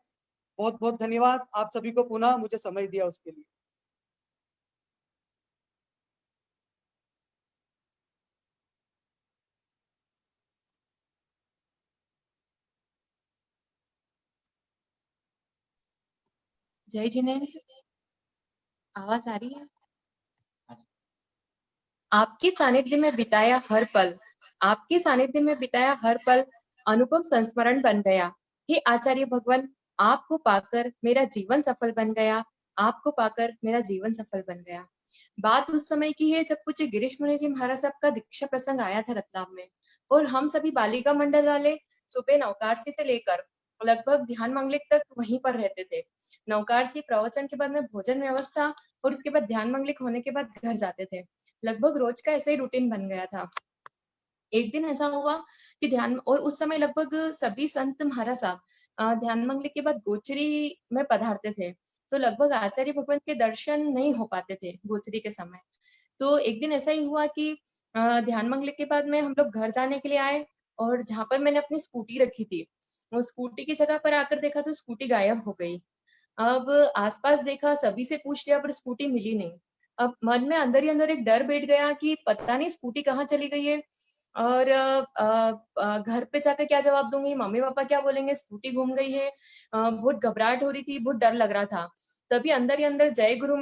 बहुत बहुत धन्यवाद आप सभी को, पुनः मुझे समय दिया उसके लिए। जय जिनेन्द्र, आवाज आ रही है? आपके सानिध्य में बिताया हर पल, आपके सानिध्य में बिताया हर पल अनुपम संस्मरण बन गया। हे आचार्य भगवान, आपको पाकर मेरा जीवन सफल बन गया, आपको पाकर मेरा जीवन सफल बन गया। बात उस समय की है जब पूज्य गिरीश मुनि जी महाराज साहब का दीक्षा प्रसंग आया था रतलाम में, और हम सभी बालिका मंडल वाले सुबह नौकारसी से लेकर लगभग ध्यान मंगलिक तक वहीं पर रहते थे। नौकारसी प्रवचन के बाद में भोजन व्यवस्था और उसके बाद ध्यान मंगलिक होने के बाद घर जाते थे। लगभग रोज का ऐसा ही रूटीन बन गया था। एक दिन ऐसा हुआ कि ध्यान, और उस समय लगभग सभी संत महाराज साहब ध्यान मंगलिक के बाद गोचरी में पधारते थे, तो लगभग आचार्य भगवंत के दर्शन नहीं हो पाते थे गोचरी के समय। तो एक दिन ऐसा ही हुआ कि ध्यान मंगलिक के बाद में हम लोग घर जाने के लिए आए, और जहां पर मैंने अपनी स्कूटी रखी थी, वो स्कूटी की जगह पर आकर देखा तो स्कूटी गायब हो गई। अब आसपास देखा, सभी से पूछ लिया, पर स्कूटी मिली नहीं। अब मन में अंदर ही अंदर एक डर बैठ गया कि पता नहीं स्कूटी कहाँ चली गई है, और घर पे जाकर क्या जवाब दूंगी, मम्मी पापा क्या बोलेंगे, स्कूटी घूम गई है। बहुत घबराहट हो रही थी, बहुत डर लग रहा था। तभी अंदर ही अंदर जय गुरु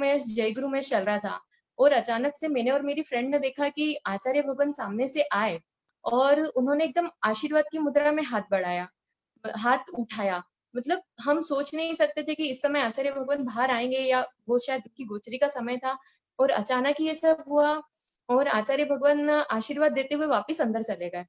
में चल रहा था, और अचानक से मैंने और मेरी फ्रेंड ने देखा कि आचार्य भगवान सामने से आए, और उन्होंने एकदम आशीर्वाद की मुद्रा में हाथ बढ़ाया, हाथ उठाया। मतलब हम सोच नहीं सकते थे कि इस समय आचार्य भगवान बाहर आएंगे, या वो शायद उनकी गोचरी का समय था, और अचानक ही ये सब हुआ, और आचार्य भगवान आशीर्वाद देते हुए वापस अंदर चले गए।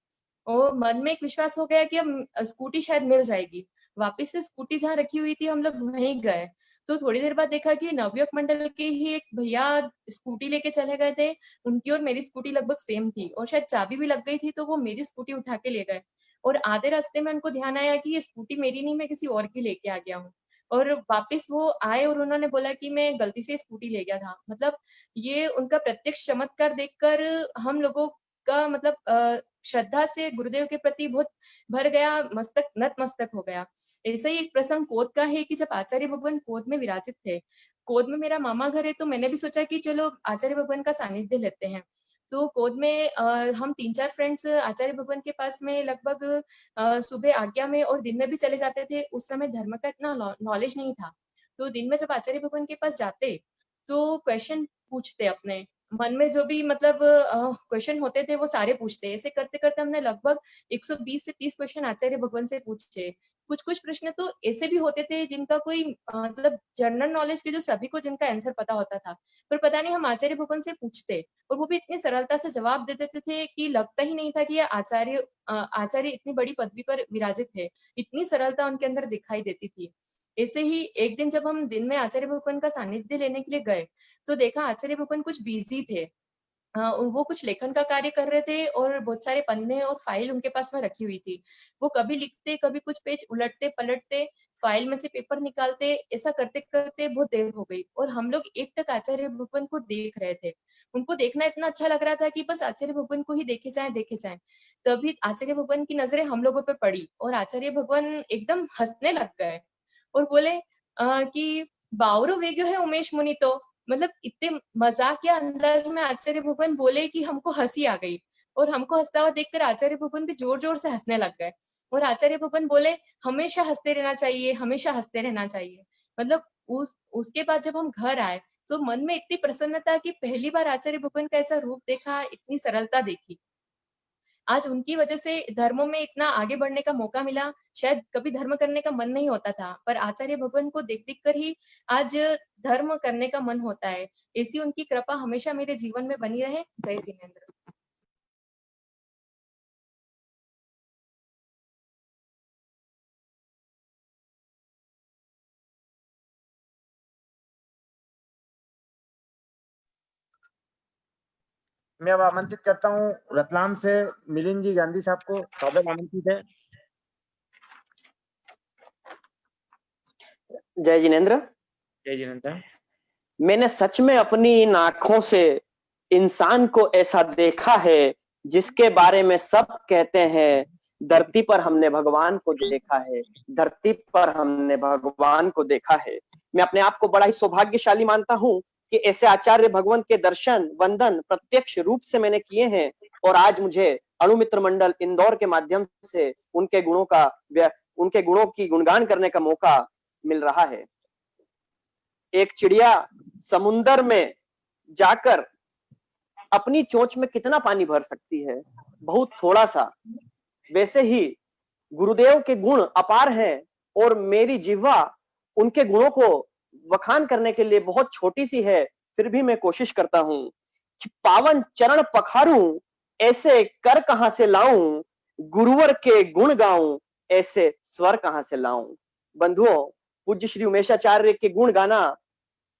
और मन में एक विश्वास हो गया कि अब स्कूटी शायद मिल जाएगी। वापस से स्कूटी जहाँ रखी हुई थी हम लोग वहीं गए, तो थोड़ी देर बाद देखा कि नवयुवक मंडल के ही एक भैया स्कूटी लेके चले गए थे। उनकी और मेरी स्कूटी लगभग सेम थी, और शायद चाबी भी लग गई थी, तो वो मेरी स्कूटी उठा के ले गए। और आधे रास्ते में उनको ध्यान आया कि ये स्कूटी मेरी नहीं, मैं किसी और की लेके आ गया हूँ। और वापस वो आए और उन्होंने बोला कि मैं गलती से स्कूटी ले गया था। मतलब ये उनका प्रत्यक्ष चमत्कार देखकर हम लोगों का मतलब श्रद्धा से गुरुदेव के प्रति बहुत भर गया, मस्तक नतमस्तक हो गया। ऐसा ही एक प्रसंग कोद का है कि जब आचार्य भगवान कोद में विराजित थे, कोद में मेरा मामा घर है, तो मैंने भी सोचा कि चलो आचार्य भगवान का सानिध्य लेते हैं। तो कोद में हम 3-4 फ्रेंड्स आचार्य भगवान के पास में लगभग सुबह आज्ञा में और दिन में भी चले जाते थे। उस समय धर्म का इतना नॉलेज नहीं था, तो दिन में जब आचार्य भगवान के पास जाते तो क्वेश्चन पूछते, अपने मन में जो भी मतलब क्वेश्चन होते थे वो सारे पूछते। ऐसे करते करते हमने लगभग 120 से 30 क्वेश्चन आचार्य भगवान से पूछे। कुछ कुछ प्रश्न तो ऐसे भी होते थे जिनका कोई मतलब जनरल नॉलेज के, जो सभी को जिनका आंसर पता होता था, पर पता नहीं हम आचार्य भगवान से पूछते और वो भी इतनी सरलता से जवाब दे देते थे कि लगता ही नहीं था कि ये आचार्य इतनी बड़ी पदवी पर विराजित है। इतनी सरलता उनके अंदर दिखाई देती थी। ऐसे ही एक दिन जब हम दिन में आचार्य भगवान का सानिध्य लेने के लिए गए, तो देखा आचार्य भगवान कुछ बिजी थे। वो कुछ लेखन का कार्य कर रहे थे और बहुत सारे पन्ने और फाइल उनके पास में रखी हुई थी। वो कभी लिखते, कभी कुछ पेज उलटते पलटते, फाइल में से पेपर निकालते। ऐसा करते करते बहुत देर हो गई और हम लोग एकटक आचार्य भगवान को देख रहे थे। उनको देखना इतना अच्छा लग रहा था कि बस आचार्य भगवान को ही देखे जाए। तभी आचार्य भगवान की नजरें हम लोगों पर पड़ी और आचार्य भगवान एकदम हंसने लग गए और बोले कि बावरो वेग्यो है उमेश मुनि। तो मतलब इतने मजाक के अंदाज में आचार्य भगवान बोले कि हमको हंसी आ गई, और हमको हंसता हुआ देखकर आचार्य भगवान भी जोर जोर से हंसने लग गए। और आचार्य भगवान बोले हमेशा हंसते रहना चाहिए, हमेशा हंसते रहना चाहिए। मतलब उसके बाद जब हम घर आए तो मन में इतनी प्रसन्नता कि पहली बार आचार्य भगवान का ऐसा रूप देखा, इतनी सरलता देखी। आज उनकी वजह से धर्मों में इतना आगे बढ़ने का मौका मिला। शायद कभी धर्म करने का मन नहीं होता था, पर आचार्य भगवान को देख-देख कर ही आज धर्म करने का मन होता है। ऐसी उनकी कृपा हमेशा मेरे जीवन में बनी रहे। जय जिनेंद्र। मैं अब आमंत्रित करता हूँ रतलाम से मिलिंद जी गांधी साहब को। स्वागत आमंत्रित है। जय जिनेंद्र। जय जिनेंद्र। मैंने सच में अपनी इन आंखों से इंसान को ऐसा देखा है जिसके बारे में सब कहते हैं धरती पर हमने भगवान को देखा है, धरती पर हमने भगवान को देखा है। मैं अपने आप को बड़ा ही सौभाग्यशाली मानता हूँ कि ऐसे आचार्य भगवान के दर्शन वंदन प्रत्यक्ष रूप से मैंने किए हैं और आज मुझे अणुमित्र मंडल इंदौर के माध्यम से उनके गुणों की गुणगान करने का मौका मिल रहा है। एक चिड़िया समुंदर में जाकर अपनी चोंच में कितना पानी भर सकती है? बहुत थोड़ा सा। वैसे ही गुरुदेव के गुण अपार हैं और मेरी जिह्वा उनके गुणों को बखान करने के लिए बहुत छोटी सी है, फिर भी मैं कोशिश करता हूं कि पावन चरण पखारूं, ऐसे कर कहां से लाऊं, गुरुवर के गुण गाऊं, ऐसे स्वर कहां से लाऊं। बंधुओं, पूज्य श्री उमेशाचार्य के गुण गाना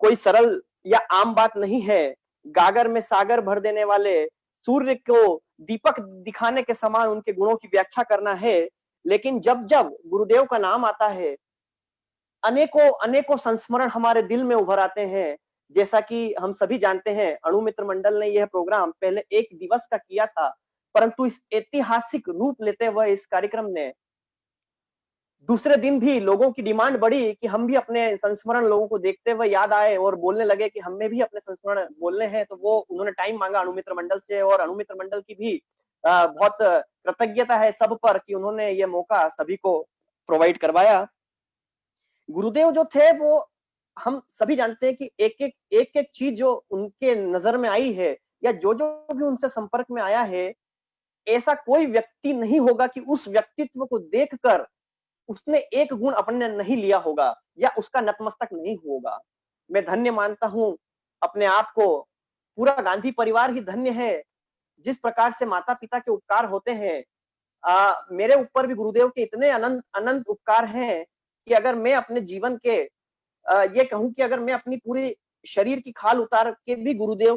कोई सरल या आम बात नहीं है। गागर में सागर भर देने वाले सूर्य को दीपक दिखाने के समान उनके गुणों की व्याख्या करना है। लेकिन जब जब गुरुदेव का नाम आता है, अनेकों संस्मरण हमारे दिल में उभर आते हैं। जैसा कि हम सभी जानते हैं, अणुमित्र मंडल ने यह प्रोग्राम पहले 1 दिवस का किया था, परंतु इस ऐतिहासिक रूप लेते हुए इस कार्यक्रम ने दूसरे दिन भी लोगों की डिमांड बढ़ी कि हम भी अपने संस्मरण लोगों को देखते हुए याद आए और बोलने लगे कि हमें भी अपने संस्मरण बोलने हैं। तो वो उन्होंने टाइम मांगा अणुमित्र मंडल से और अणुमित्र मंडल की भी बहुत कृतज्ञता है सब पर कि उन्होंने ये मौका सभी को प्रोवाइड करवाया। गुरुदेव जो थे वो हम सभी जानते हैं कि एक चीज जो उनके नजर में आई है या जो भी उनसे संपर्क में आया है, ऐसा कोई व्यक्ति नहीं होगा कि उस व्यक्तित्व को देखकर उसने एक गुण अपने नहीं लिया होगा या उसका नतमस्तक नहीं होगा। मैं धन्य मानता हूं अपने आप को, पूरा गांधी परिवार ही धन्य है जिस प्रकार से माता पिता के उपकार होते हैं। मेरे ऊपर भी गुरुदेव के इतने अनंत उपकार हैं कि अगर मैं अपने जीवन के ये कहूं कि अगर मैं अपनी पूरी शरीर की खाल उतार के भी गुरुदेव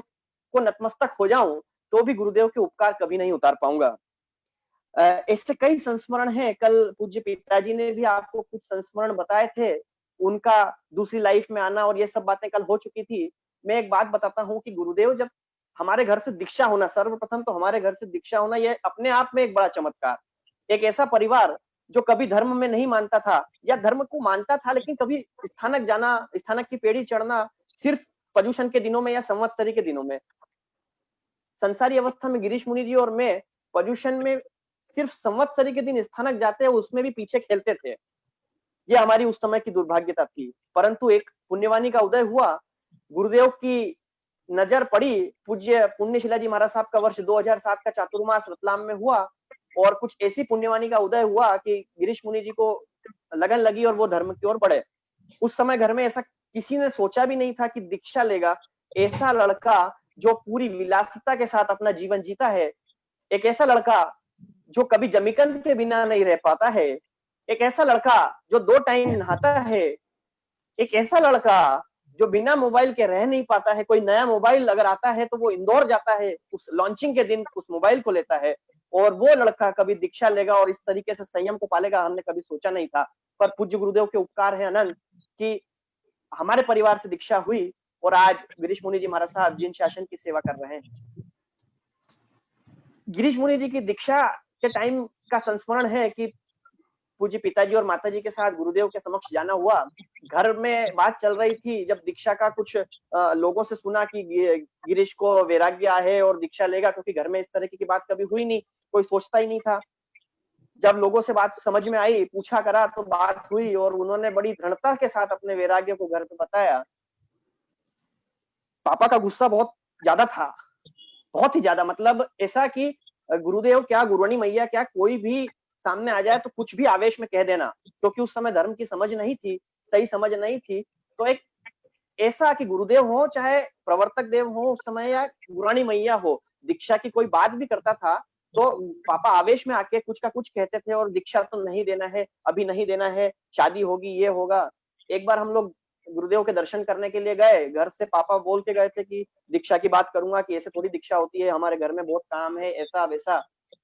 को नतमस्तक हो जाऊं तो भी गुरुदेव के उपकार कभी नहीं उतार पाऊंगा। ऐसे कई संस्मरण हैं। कल पूज्य पिताजी ने भी आपको कुछ संस्मरण बताए थे, उनका दूसरी लाइफ में आना और ये सब बातें कल हो चुकी थी। मैं एक बात बताता हूँ कि गुरुदेव जब हमारे घर से दीक्षा होना, सर्वप्रथम तो हमारे घर से दीक्षा होना ये अपने आप में एक बड़ा चमत्कार। एक ऐसा परिवार जो कभी धर्म में नहीं मानता था या धर्म को मानता था लेकिन कभी स्थानक जाना, स्थानक की पेड़ी चढ़ना सिर्फ पर्युषण के दिनों में या संवत्सरी के दिनों में। संसारी अवस्था में गिरीश मुनि जी और मैं पर्युषण में सिर्फ संवत्सरी के दिन स्थानक जाते हैं, उसमें भी पीछे खेलते थे। ये हमारी उस समय की दुर्भाग्यता थी। परंतु एक पुण्यवाणी का उदय हुआ, गुरुदेव की नजर पड़ी। पूज्य पुण्यशिला जी महाराज साहब का वर्ष 2007 का चातुर्मास रतलाम में हुआ और कुछ ऐसी पुण्यवाणी का उदय हुआ कि गिरीश मुनि जी को लगन लगी और वो धर्म की ओर बढ़े। उस समय घर में ऐसा किसी ने सोचा भी नहीं था कि दीक्षा लेगा ऐसा लड़का जो पूरी विलासिता के साथ अपना जीवन जीता है, एक ऐसा लड़का जो कभी जमीकंद के बिना नहीं रह पाता है, एक ऐसा लड़का जो 2 टाइम नहाता है, एक ऐसा लड़का जो बिना मोबाइल के रह नहीं पाता है। कोई नया मोबाइल अगर आता है तो वो इंदौर जाता है, उस लॉन्चिंग के दिन उस मोबाइल को लेता है और वो लड़का कभी दीक्षा लेगा और इस तरीके से संयम को पालेगा, हमने कभी सोचा नहीं था। पर पूज्य गुरुदेव के उपकार है अनंत कि हमारे परिवार से दीक्षा हुई और आज गिरीश मुनि जी महाराज साहब जिन शासन की सेवा कर रहे हैं। गिरीश मुनि जी की दीक्षा के टाइम का संस्मरण है कि पूज्य पिताजी और माताजी के साथ गुरुदेव के समक्ष जाना हुआ। घर में बात चल रही थी, जब दीक्षा का कुछ लोगों से सुना कि गिरीश को वैराग्य है और दीक्षा लेगा, क्योंकि घर में इस तरह की बात कभी हुई नहीं, कोई सोचता ही नहीं था। जब लोगों से बात समझ में आई, पूछा करा तो बात हुई और उन्होंने बड़ी दृढ़ता के साथ अपने वैराग्य को घर पे बताया। पापा का गुस्सा बहुत ज्यादा था, बहुत ही ज्यादा। मतलब ऐसा कि गुरुदेव क्या, गुरुवाणी मैया क्या, कोई भी सामने आ जाए तो कुछ भी आवेश में कह देना, क्योंकि उस समय धर्म की समझ नहीं थी, सही समझ नहीं थी। तो एक ऐसा कि गुरुदेव हो चाहे प्रवर्तक देव हो उस समय, या गुरुवाणी मैया हो, दीक्षा की कोई बात भी करता था तो पापा आवेश में आके कुछ का कुछ कहते थे, और दीक्षा तो नहीं देना है, अभी नहीं देना है, शादी होगी, ये होगा। एक बार हम लोग गुरुदेव के दर्शन करने के लिए गए, घर से पापा बोल के गए थे कि दीक्षा की बात करूंगा, कि ऐसे थोड़ी दीक्षा होती है, हमारे घर में बहुत काम है, ऐसा वैसा।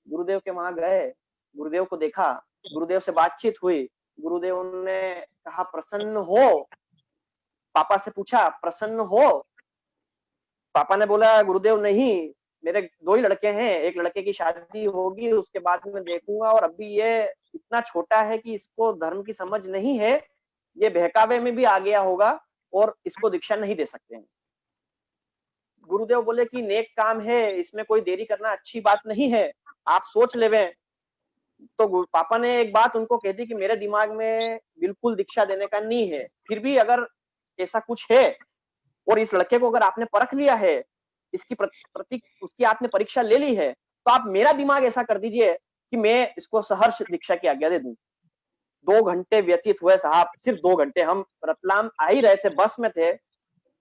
गुरुदेव के वहां गए, गुरुदेव को देखा, गुरुदेव से बातचीत हुई, गुरुदेव ने कहा प्रसन्न हो, पापा से पूछा प्रसन्न हो, पापा ने बोला गुरुदेव नहीं, मेरे 2 ही लड़के हैं, एक लड़के की शादी होगी, उसके बाद में देखूंगा, और अभी ये इतना छोटा है कि इसको धर्म की समझ नहीं है, ये बहकावे में भी आ गया होगा, और इसको दीक्षा नहीं दे सकते हैं। गुरुदेव बोले कि नेक काम है, इसमें कोई देरी करना अच्छी बात नहीं है, आप सोच लेवें। तो पापा ने एक बात उनको कह दी कि मेरे दिमाग में बिल्कुल दीक्षा देने का नहीं है, फिर भी अगर ऐसा कुछ है और इस लड़के को अगर आपने परख लिया है, इसकी प्रति उसकी आपने परीक्षा ले ली है, तो आप मेरा दिमाग ऐसा कर दीजिए कि मैं इसको सहर्ष दीक्षा की आज्ञा दे दूं। 2 घंटे व्यतीत हुए साहब, सिर्फ 2 घंटे। हम रतलाम आ ही रहे थे, बस में थे।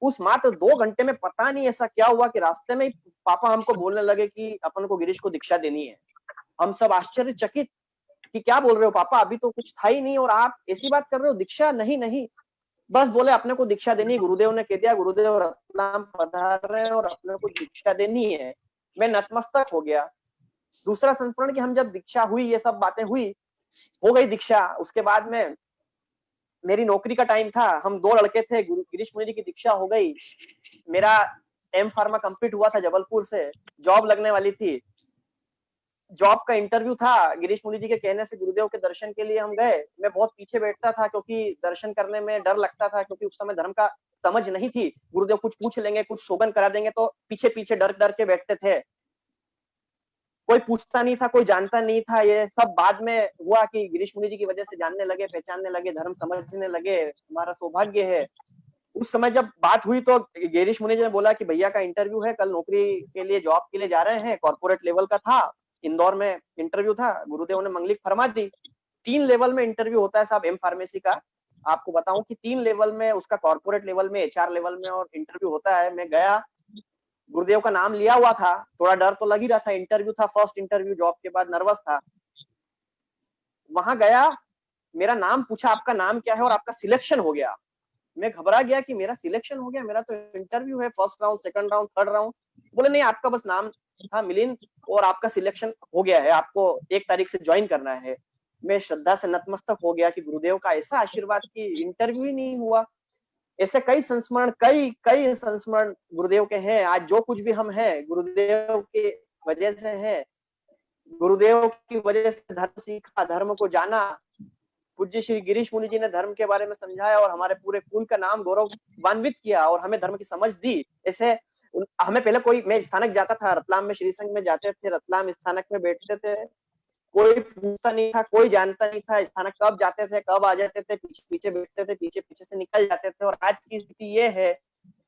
उस मात्र 2 घंटे में पता नहीं ऐसा क्या हुआ कि रास्ते में पापा हमको बोलने लगे कि अपन को गिरीश को दीक्षा देनी है। हम सब आश्चर्यचकित कि क्या बोल रहे हो पापा, अभी तो कुछ था ही नहीं और आप ऐसी बात कर रहे हो, दीक्षा? नहीं नहीं, बस बोले अपने को दीक्षा देनी, गुरुदेव ने कह दिया, गुरुदेव रतलाम पधार रहे हैं और अपने को दीक्षा देनी है। मैं नतमस्तक हो गया। दूसरा संस्मरण कि हम जब दीक्षा हुई, ये सब बातें हुई, हो गई दीक्षा। उसके बाद में मेरी नौकरी का टाइम था, हम 2 लड़के थे, गिरीश मुनि जी की दीक्षा हो गई। मेरा एम फार्मा कंप्लीट हुआ था जबलपुर से, जॉब लगने वाली थी। जॉब का इंटरव्यू था, गिरीश मुनि जी के कहने से गुरुदेव के दर्शन के लिए हम गए। मैं बहुत पीछे बैठता था क्योंकि दर्शन करने में डर लगता था, क्योंकि उस समय धर्म का समझ नहीं थी। गुरुदेव कुछ पूछ लेंगे, कुछ सौगंध करा देंगे, तो पीछे पीछे डर डर के बैठते थे। कोई पूछता नहीं था, कोई जानता नहीं था। ये सब बाद में हुआ कि गिरीश मुनि जी की वजह से जानने लगे, पहचानने लगे, धर्म समझने लगे, हमारा सौभाग्य है। उस समय जब बात हुई तो गिरीश मुनि जी ने बोला कि भैया का इंटरव्यू है, कल नौकरी के लिए, जॉब के लिए जा रहे हैं, कॉर्पोरेट लेवल का था, इंदौर में इंटरव्यू था। गुरुदेव ने मंगलिक फरमा दी। 3 लेवल में इंटरव्यू होता है साहब एम फार्मेसी का। आपको बताऊं कि 3 लेवल में, उसका कॉर्पोरेट लेवल में, HR लेवल में और इंटरव्यू होता है। मैं गया, गुरुदेव का नाम लिया हुआ था, थोड़ा डर तो लग ही रहा था, इंटरव्यू था, फर्स्ट इंटरव्यू, जॉब के बाद नर्वस था। वहां गया, मेरा नाम पूछा आपका नाम क्या है और आपका सिलेक्शन हो गया। मैं घबरा गया कि मेरा सिलेक्शन हो गया, मेरा तो इंटरव्यू है, first round, second round, third round. बोले नहीं, आपका बस नाम था मिलिंद और आपका सिलेक्शन हो गया है, आपको 1 तारीख से ज्वाइन करना है। मैं श्रद्धा से नतमस्तक हो गया कि गुरुदेव का ऐसा आशीर्वाद कि इंटरव्यू ही नहीं हुआ। ऐसे कई संस्मरण, कई संस्मरण गुरुदेव के हैं। आज जो कुछ भी हम हैं, गुरुदेव की वजह से है। गुरुदेव की वजह से धर्म सीखा, धर्म को जाना। पूज्य श्री गिरीश मुनि जी ने धर्म के बारे में समझाया और हमारे पूरे कुल का नाम गौरवान्वित किया और हमें धर्म की समझ दी। ऐसे हमें पहले कोई, मैं स्थानक जाता था, रतलाम में श्री संघ में जाते थे, रतलाम स्थानक में बैठते थे, कोई पूछता नहीं था, कोई जानता नहीं था स्थानक कब जाते थे, कब आ जाते थे, पीछे पीछे बैठते थे, पीछे पीछे से निकल जाते थे। और आज की स्थिति ये है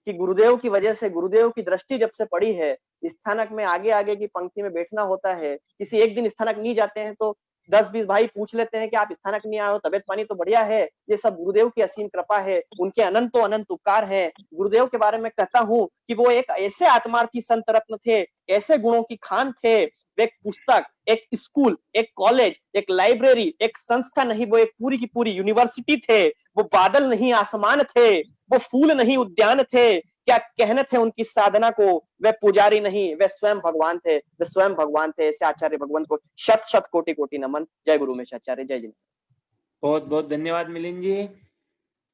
कि गुरुदेव की वजह से, गुरुदेव की दृष्टि जब से पड़ी है, स्थानक में आगे आगे की पंक्ति में बैठना होता है। किसी एक दिन स्थानक नहीं जाते हैं तो 10-20 भाई पूछ लेते हैं कि आप स्थानक नहीं आए हो, तबियत पानी तो बढ़िया है। ये सब गुरुदेव की असीम कृपा है, उनके अनंतो अनंत उपकार है। गुरुदेव के बारे में कहता हूँ कि वो एक ऐसे आत्मार्थी संत रत्न थे, ऐसे गुणों की खान थे। एक पुस्तक, एक स्कूल, एक कॉलेज, एक लाइब्रेरी, एक संस्था नहीं, वो एक पूरी की पूरी यूनिवर्सिटी थे। वो बादल नहीं आसमान थे, वो फूल नहीं उद्यान थे। क्या कहने थे उनकी साधना को, वे पुजारी नहीं, वे स्वयं भगवान थे, वे स्वयं भगवान थे। ऐसे आचार्य भगवंत को शत शत कोटि कोटि नमन। जय गुरु उमेश आचार्य, जय जय। बहुत बहुत धन्यवाद मिलिंद जी।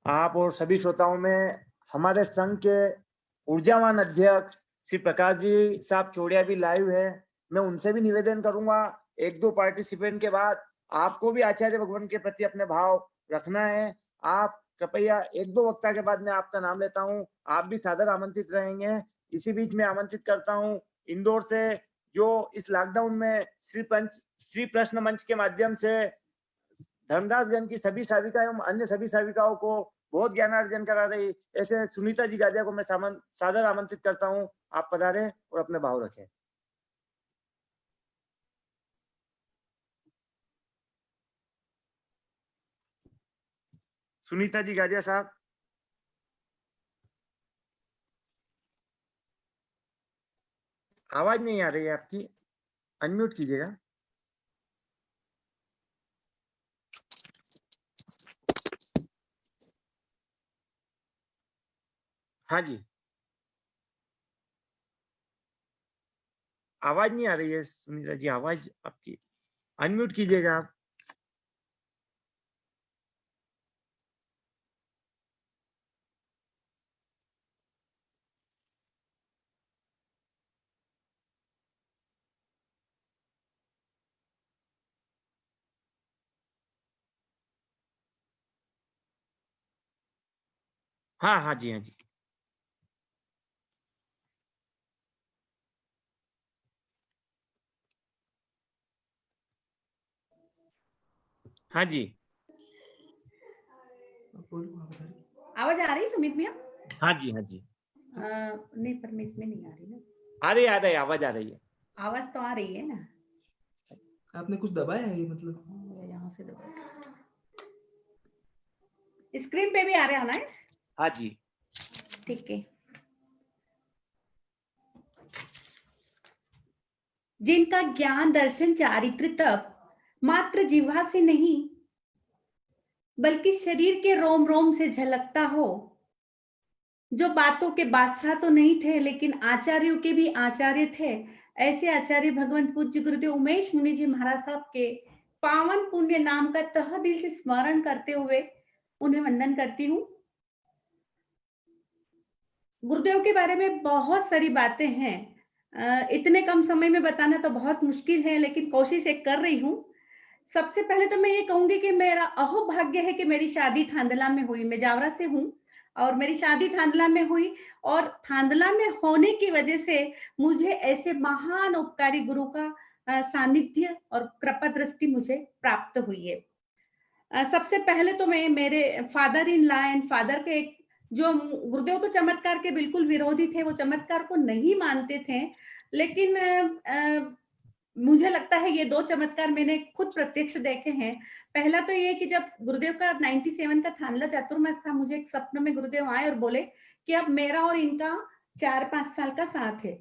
आप और सभी श्रोताओं में हमारे संघ के ऊर्जावान अध्यक्ष श्री प्रकाश जी साहब चौड़िया भी लाइव है। मैं उनसे भी निवेदन करूंगा, 1-2 पार्टिसिपेंट के बाद आपको भी आचार्य भगवान के प्रति अपने भाव रखना है। आप कृपया 1-2 वक्ता के बाद मैं आपका नाम लेता हूं, आप भी सादर आमंत्रित रहेंगे। इसी बीच में आमंत्रित करता हूं इंदौर से, जो इस लॉकडाउन में श्री प्रश्न मंच के माध्यम से धर्मदासगंज की सभी सेविका एवं अन्य सभी सेविकाओं को बहुत ज्ञानार्जन करा रही। ऐसे सुनीता जी गादिया को मैं सादर आमंत्रित करता हूँ, आप पधारें और अपने भाव रखें। सुनीता जी गादिया साहब। आवाज नहीं आ रही है आपकी, अनम्यूट कीजिएगा। हाँ जी, आवाज नहीं आ रही है सुनीता जी, आवाज आपकी, अनम्यूट कीजिएगा आप। हाँ हाँ जी, हाँ जी। हाँ जी, आवाज आ रही है सुमित भैया? हाँ जी, हाँ जी, नहीं, पर मैं इसमें नहीं आ रही ना। आ रही है, आवाज आ रही है। आवाज तो आ रही है ना। आपने कुछ दबाया है ये मतलब? यहाँ से दबा, स्क्रीन पे भी आ रहा है ना? हाँ जी, ठीक है। जिनका ज्ञान दर्शन चारित्र तप मात्र जिह्वा से नहीं बल्कि शरीर के रोम रोम से झलकता हो, जो बातों के बादशाह तो नहीं थे लेकिन आचार्यों के भी आचार्य थे, ऐसे आचार्य भगवंत पूज्य गुरुदेव उमेश मुनि जी महाराज साहब के पावन पुण्य नाम का तह दिल से स्मरण करते हुए उन्हें वंदन करती हूँ। गुरुदेव के बारे में बहुत सारी बातें हैं, इतने कम समय में बताना तो बहुत मुश्किल है, लेकिन कोशिश एक कर रही हूँ। सबसे पहले तो मैं ये कहूंगी कि मेरा अहोभाग्य है कि मेरी शादी थांदला में हुई। मैं जावरा से हूँ और मेरी शादी थांदला में हुई, और थांदला में होने की वजह से मुझे ऐसे महान उपकारी गुरु का सानिध्य और कृपा दृष्टि मुझे प्राप्त हुई है। सबसे पहले तो मैं मेरे father in law and father के, जो गुरुदेव तो चमत्कार के बिल्कुल विरोधी थे, वो चमत्कार को नहीं मानते थे, लेकिन मुझे लगता है ये दो चमत्कार मैंने खुद प्रत्यक्ष देखे हैं। पहला तो ये कि जब गुरुदेव का 97 का थानला चातुर्मास था, मुझे एक सपने में गुरुदेव आए और बोले कि अब मेरा और इनका 4-5 साल का साथ है।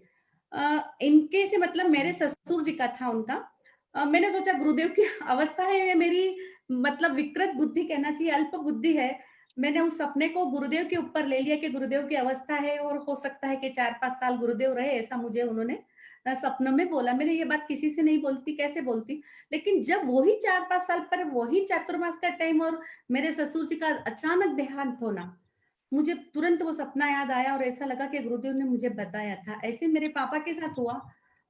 इनके से मतलब मेरे ससुर जी का था उनका। मैंने सोचा गुरुदेव की अवस्था है, ये मेरी मतलब विकृत बुद्धि कहना चाहिए, अल्प बुद्धि है। मैंने उस सपने को गुरुदेव के ऊपर ले लिया कि गुरुदेव की अवस्था है और हो सकता है कि 4-5 साल गुरुदेव रहे, ऐसा मुझे उन्होंने सपनों में बोला। मैंने ये बात किसी से नहीं बोलती, कैसे बोलती, लेकिन जब वही 4-5 साल पर वही चातुर्मास का टाइम और मेरे ससुर जी का अचानक देहांत होना, मुझे तुरंत वो सपना याद आया और ऐसा लगा कि गुरुदेव ने मुझे बताया था। ऐसे मेरे पापा के साथ हुआ।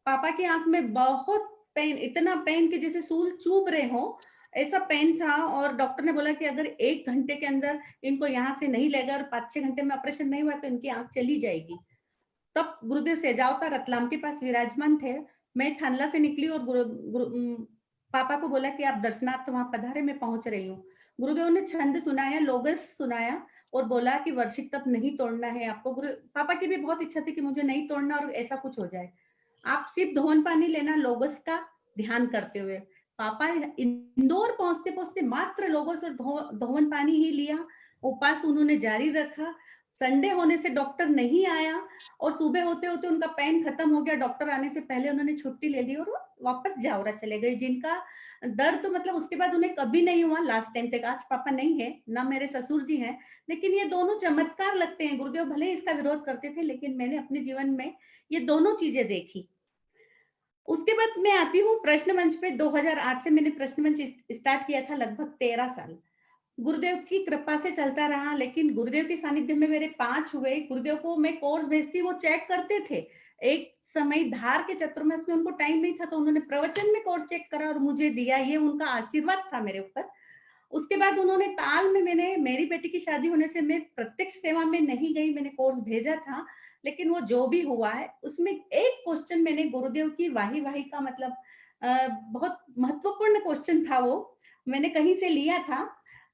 पापा की आंख में बहुत पेन, इतना पेन कि जैसे सूल चुभ रहे हो, ऐसा पेन था। और डॉक्टर ने बोला कि अगर 1 घंटे के अंदर इनको यहाँ से नहीं लेगा और 5-6 घंटे में ऑपरेशन नहीं हुआ तो इनकी आंख चली जाएगी। तब गुरुदेव सेजावता रतलाम के पास विराजमान थे। मैं थानला से निकली और पापा को बोला कि आप दर्शनार्थ वहां पधारे, मैं पहुंच रही हूँ। गुरुदेव ने छंद सुनाया, लोगस सुनाया और बोला कि वार्षिक तप नहीं तोड़ना है आपको। पापा की भी बहुत इच्छा थी कि मुझे नहीं तोड़ना और ऐसा कुछ हो जाए, आप सिर्फ धोन पानी लेना लोगस का ध्यान करते हुए। पापा इंदौर पहुंचते पहुंचते मात्र लोगस और धोवन पानी ही लिया, उपास उन्होंने जारी रखा। संडे होने से डॉक्टर नहीं आया और सुबह होते होते उनका पेन खत्म हो गया। डॉक्टर आने से पहले उन्होंने छुट्टी ले ली और वो वापस जावरा चले गए, जिनका दर्द तो मतलब उसके बाद उन्हें कभी नहीं हुआ लास्ट टाइम तक। आज पापा नहीं है, ना मेरे ससुर जी हैं, लेकिन ये दोनों चमत्कार लगते हैं। गुरुदेव भले ही इसका विरोध करते थे, लेकिन मैंने अपने जीवन में ये दोनों चीजें देखी। उसके बाद मैं आती हूँ प्रश्न मंच पे। 2008 से मैंने प्रश्न मंच स्टार्ट किया था, लगभग 13 साल गुरुदेव की कृपा से चलता रहा। लेकिन गुरुदेव के सानिध्य में मेरे 5 हुए। गुरुदेव को मैं कोर्स भेजती, वो चेक करते थे। एक समय धार के चतुर्मास में उनको टाइम नहीं था तो उन्होंने प्रवचन में कोर्स चेक करा और मुझे दिया, ये उनका आशीर्वाद था मेरे ऊपर। उसके बाद उन्होंने ताल में, मैंने मेरी बेटी की शादी होने से मैं प्रत्यक्ष सेवा में नहीं गई, मैंने कोर्स भेजा था, लेकिन वो जो भी हुआ है उसमें एक क्वेश्चन मैंने गुरुदेव की वाही वाही का मतलब बहुत महत्वपूर्ण क्वेश्चन था, वो मैंने कहीं से लिया था।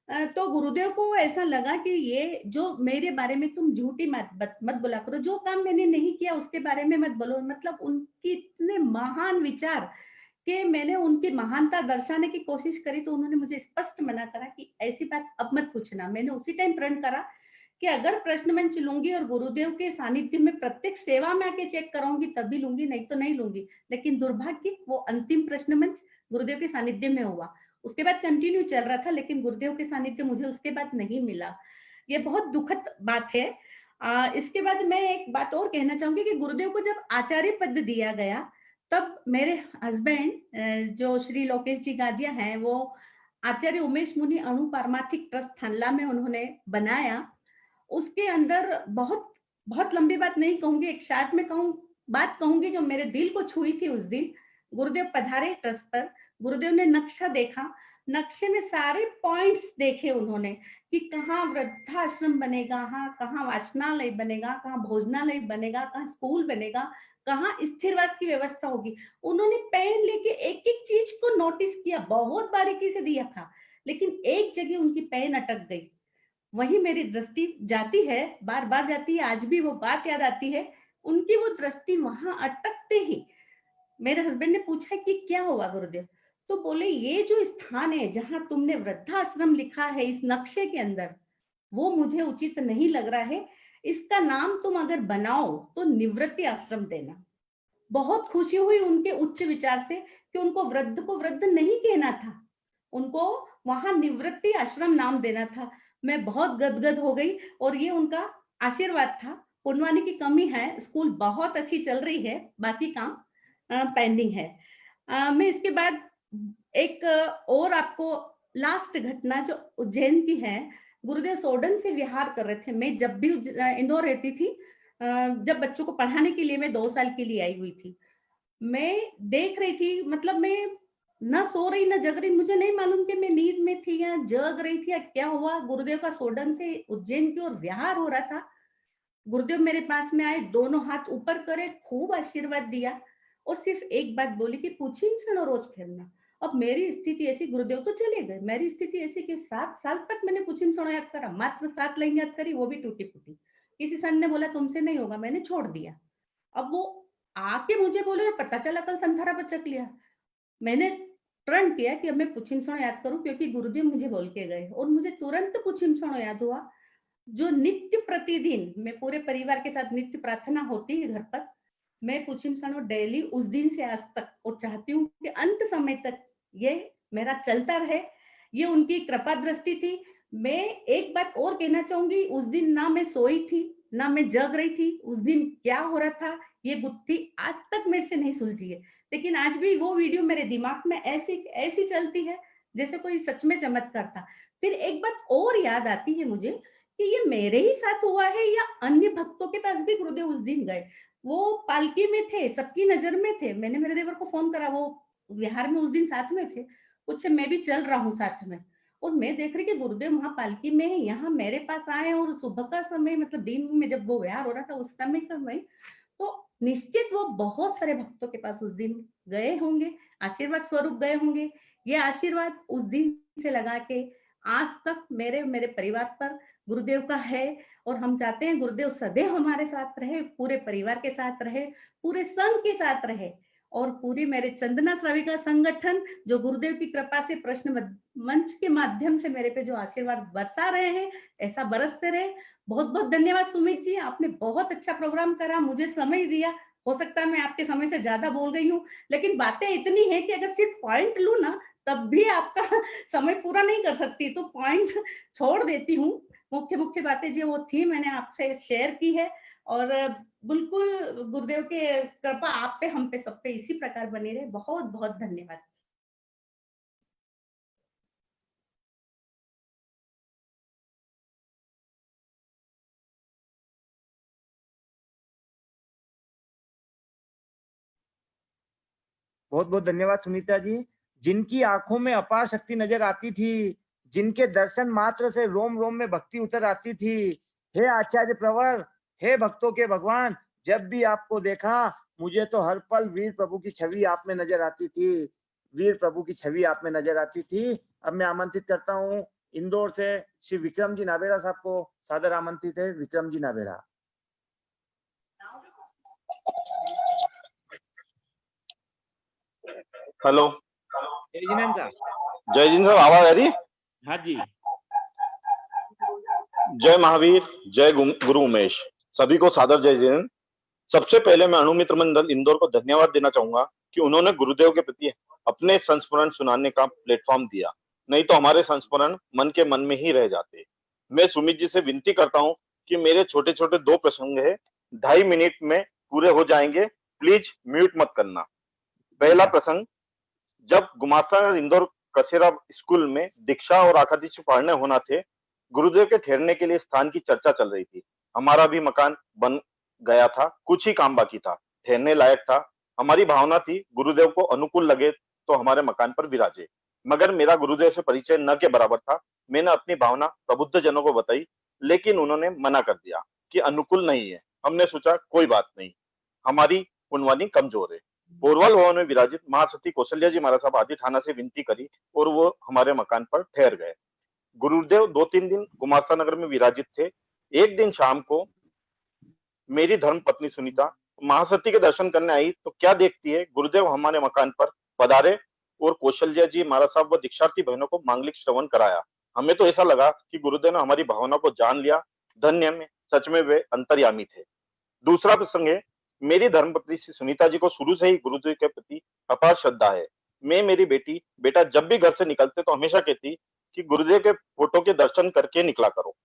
तो गुरुदेव को ऐसा लगा कि ये जो मेरे बारे में तुम झूठी मत बोला करो, जो काम मैंने नहीं किया उसके बारे में मत बोलो। मतलब उनकी इतने महान विचार कि मैंने उनकी महानता दर्शाने की कोशिश करी तो उन्होंने मुझे स्पष्ट मना करा कि ऐसी बात अब मत पूछना। मैंने उसी टाइम प्रण करा कि अगर प्रश्न मंच लूंगी और गुरुदेव के सानिध्य में प्रत्येक सेवा में आके चेक कराऊंगी तभी लूंगी, नहीं तो नहीं लूंगी। लेकिन दुर्भाग्य वो अंतिम प्रश्न मंच गुरुदेव के सानिध्य में हुआ। उसके बाद कंटिन्यू चल रहा था, लेकिन गुरुदेव के सानिध्य मुझे उसके बाद नहीं मिला। ये बहुत दुखद बात है। इसके बाद मैं एक बात और कहना चाहूंगी कि गुरुदेव को जब आचार्य पद दिया गया तब मेरे हस्बैंड जो श्री लोकेश जी गादिया हैं, वो आचार्य उमेश मुनि अणु पारमार्थिक ट्रस्ट थानला में उन्होंने बनाया। उसके अंदर बहुत बहुत लंबी बात नहीं कहूंगी, एक शार्ट में बात कहूंगी जो मेरे दिल को छुई थी। उस दिन गुरुदेव पधारे ट्रस्ट पर, गुरुदेव ने नक्शा देखा, नक्शे में सारे पॉइंट्स देखे उन्होंने कि कहाँ वृद्धाश्रम बनेगा, कहाँ वाचनालय बनेगा, कहाँ भोजनालय बनेगा, कहाँ स्कूल बनेगा, कहाँ स्थिरवास की व्यवस्था होगी। उन्होंने पेन लेके एक एक चीज को नोटिस किया, बहुत बारीकी से दिया था, लेकिन एक जगह उनकी पेन अटक गई। वही मेरी दृष्टि जाती है, बार बार जाती है, आज भी वो बात याद आती है। उनकी वो दृष्टि वहां अटकते ही मेरे हस्बैंड ने पूछा कि क्या हुआ गुरुदेव, तो बोले ये जो स्थान है जहां तुमने वृद्धाश्रम लिखा है इस नक्शे के अंदर, वो मुझे उचित नहीं लग रहा है। इसका नाम तुम अगर बनाओ तो निवृत्ति आश्रम देना। बहुत खुशी हुई उनके उच्च विचार से कि उनको वृद्ध को वृद्ध नहीं कहना था, उनको वहां निवृत्ति आश्रम नाम देना था। मैं बहुत गदगद हो गई और ये उनका आशीर्वाद था। पुनवानी की कमी है, स्कूल बहुत अच्छी चल रही है, बाकी काम पेंडिंग है। मैं इसके बाद एक और आपको लास्ट घटना जो उज्जैन की है, गुरुदेव सोडन से विहार कर रहे थे। मैं जब भी इंदौर रहती थी, जब बच्चों को पढ़ाने के लिए मैं 2 साल के लिए आई हुई थी, मैं देख रही थी, मतलब मैं ना सो रही ना जग रही, मुझे नहीं मालूम कि मैं नींद में थी या जग रही थी या क्या हुआ। गुरुदेव का सोडन से उज्जैन की ओर विहार हो रहा था। गुरुदेव मेरे पास में आए, दोनों हाथ ऊपर करे, खूब आशीर्वाद दिया और सिर्फ एक बात बोली कि पूछिन रोज फिरना। अब मेरी स्थिति ऐसी, गुरुदेव तो चले गए, मेरी स्थिति ऐसी कि 7 साल तक मैंने पूछिन याद करा, मात्र 7 लाइन याद करी, वो भी टूटी फूटी। किसी सन ने बोला तुमसे नहीं होगा, मैंने छोड़ दिया। अब वो आके मुझे बोले पता चला कल संथारा बचक लिया। मैंने प्रण किया कि अब मैं पुछिन याद करूं, क्योंकि गुरुदेव मुझे बोल के गए और मुझे तुरंत पुछिन याद हुआ। जो नित्य प्रतिदिन मैं पूरे परिवार के साथ नित्य प्रार्थना होती है घर पर, मैं पुछिन डेली उस दिन से आज तक, और चाहती हूँ कि अंत समय तक ये मेरा चलता रहे। ये उनकी कृपा दृष्टि थी। मैं एक बात और कहना चाहूंगी, उस दिन ना मैं सोई थी ना मैं जग रही थी। उस दिन क्या हो रहा था ये गुत्थी आज तक मेरे से नहीं सुलझी है, लेकिन आज भी वो वीडियो मेरे दिमाग में ऐसी चलती है जैसे कोई सच में चमत्कार था। फिर एक बात और याद आती है मुझे कि ये मेरे ही साथ हुआ है या अन्य भक्तों के पास भी गुरुदेव उस दिन गए। वो पालकी में थे, सबकी नजर में थे। मैंने मेरे देवर को फोन करा, वो विहार में उस दिन साथ में थे, कुछ मैं भी चल रहा हूँ साथ में, और मैं देख रही कि गुरुदेव वहां पालकी में है, यहाँ मेरे पास आए। और सुबह का समय, मतलब दिन में जब वो विहार हो रहा था उस समय का मैं, तो निश्चित वो बहुत सारे भक्तों के पास उस दिन गए होंगे, आशीर्वाद स्वरूप गए होंगे। ये आशीर्वाद उस दिन से लगा के आज तक मेरे परिवार पर गुरुदेव का है। और हम चाहते हैं गुरुदेव सदैव हमारे साथ रहे, पूरे परिवार के साथ रहे, पूरे संघ के साथ रहे, और पूरी मेरे चंदना श्राविका संगठन जो गुरुदेव की कृपा से प्रश्न मंच के माध्यम से मेरे पे जो आशीर्वाद बरसा रहे हैं, ऐसा बरसते रहे। बहुत बहुत धन्यवाद सुमित जी, आपने बहुत अच्छा प्रोग्राम करा, मुझे समय दिया। हो सकता है मैं आपके समय से ज्यादा बोल गई हूँ, लेकिन बातें इतनी है कि अगर सिर्फ पॉइंट लू ना तब भी आपका समय पूरा नहीं कर सकती, तो पॉइंट छोड़ देती हूँ। मुख्य बातें जो वो थी मैंने आपसे शेयर की है। और बिल्कुल गुरुदेव के कृपा आप पे, हम पे, सब पे इसी प्रकार बनी रहे। बहुत बहुत धन्यवाद। बहुत बहुत धन्यवाद सुनीता जी, जिनकी आंखों में अपार शक्ति नजर आती थी, जिनके दर्शन मात्र से रोम रोम में भक्ति उतर आती थी। हे आचार्य प्रवर, हे भक्तों के भगवान, जब भी आपको देखा मुझे तो हर पल वीर प्रभु की छवि आप में नजर आती थी, वीर प्रभु की छवि आप में नजर आती थी। अब मैं आमंत्रित करता हूँ इंदौर से श्री विक्रम जी नाबेड़ा साहब को सादर आमंत्रित है। विक्रम जी नाबेड़ा। हेलो, जय जिनेंद्र साहब। जय जिनेंद्र साहब, आवाज आ रही? हाँ जी। जय महावीर, जय गुरु उमेश, सभी को सादर जय जिनेंद्र। सबसे पहले मैं अणुमित्र मंडल इंदौर को धन्यवाद देना चाहूंगा कि उन्होंने गुरुदेव के प्रति अपने संस्मरण सुनाने का प्लेटफॉर्म दिया, नहीं तो हमारे संस्मरण मन के मन में ही रह जाते। मैं सुमित जी से विनती करता हूं कि मेरे छोटे छोटे 2 प्रसंग है, 2.5 मिनट में पूरे हो जाएंगे, प्लीज म्यूट मत करना। पहला प्रसंग, जब गुमास्ता इंदौर कसेरा स्कूल में दीक्षा और आखादीश पढ़ने होना थे, गुरुदेव के ठहरने के लिए स्थान की चर्चा चल रही थी। हमारा भी मकान बन गया था, कुछ ही काम बाकी था, ठहरने लायक था। हमारी भावना थी गुरुदेव को अनुकूल लगे तो हमारे मकान पर विराजे, मगर मेरा गुरुदेव से परिचय न के बराबर था। मैंने अपनी भावना प्रबुद्ध जनों को बताई, लेकिन उन्होंने मना कर दिया कि अनुकूल नहीं है। हमने सोचा कोई बात नहीं, हमारी पुनवानी कमजोर है। बोरवाल भवन में विराजित महासती कौशल्या जी महाराज साहब आदि थाना से विनती करी और वो हमारे मकान पर ठहर गए। गुरुदेव 2-3 दिन गुमास्ता नगर में विराजित थे। एक दिन शाम को मेरी धर्म पत्नी सुनीता महासती के दर्शन करने आई तो क्या देखती है, गुरुदेव हमारे मकान पर पधारे और कौशल्या जी महाराज साहब व दीक्षार्थी बहनों को मांगलिक श्रवण कराया। हमें तो ऐसा लगा कि गुरुदेव ने हमारी भावना को जान लिया। धन्य में, सच में वे अंतर्यामी थे। दूसरा प्रसंग है, मेरी धर्मपत्नी सुनीता जी को शुरू से ही गुरुदेव के प्रति अपार श्रद्धा है। मैं मेरी बेटा जब भी घर से निकलते तो हमेशा कहती कि गुरुदेव के फोटो के दर्शन करके निकला करो।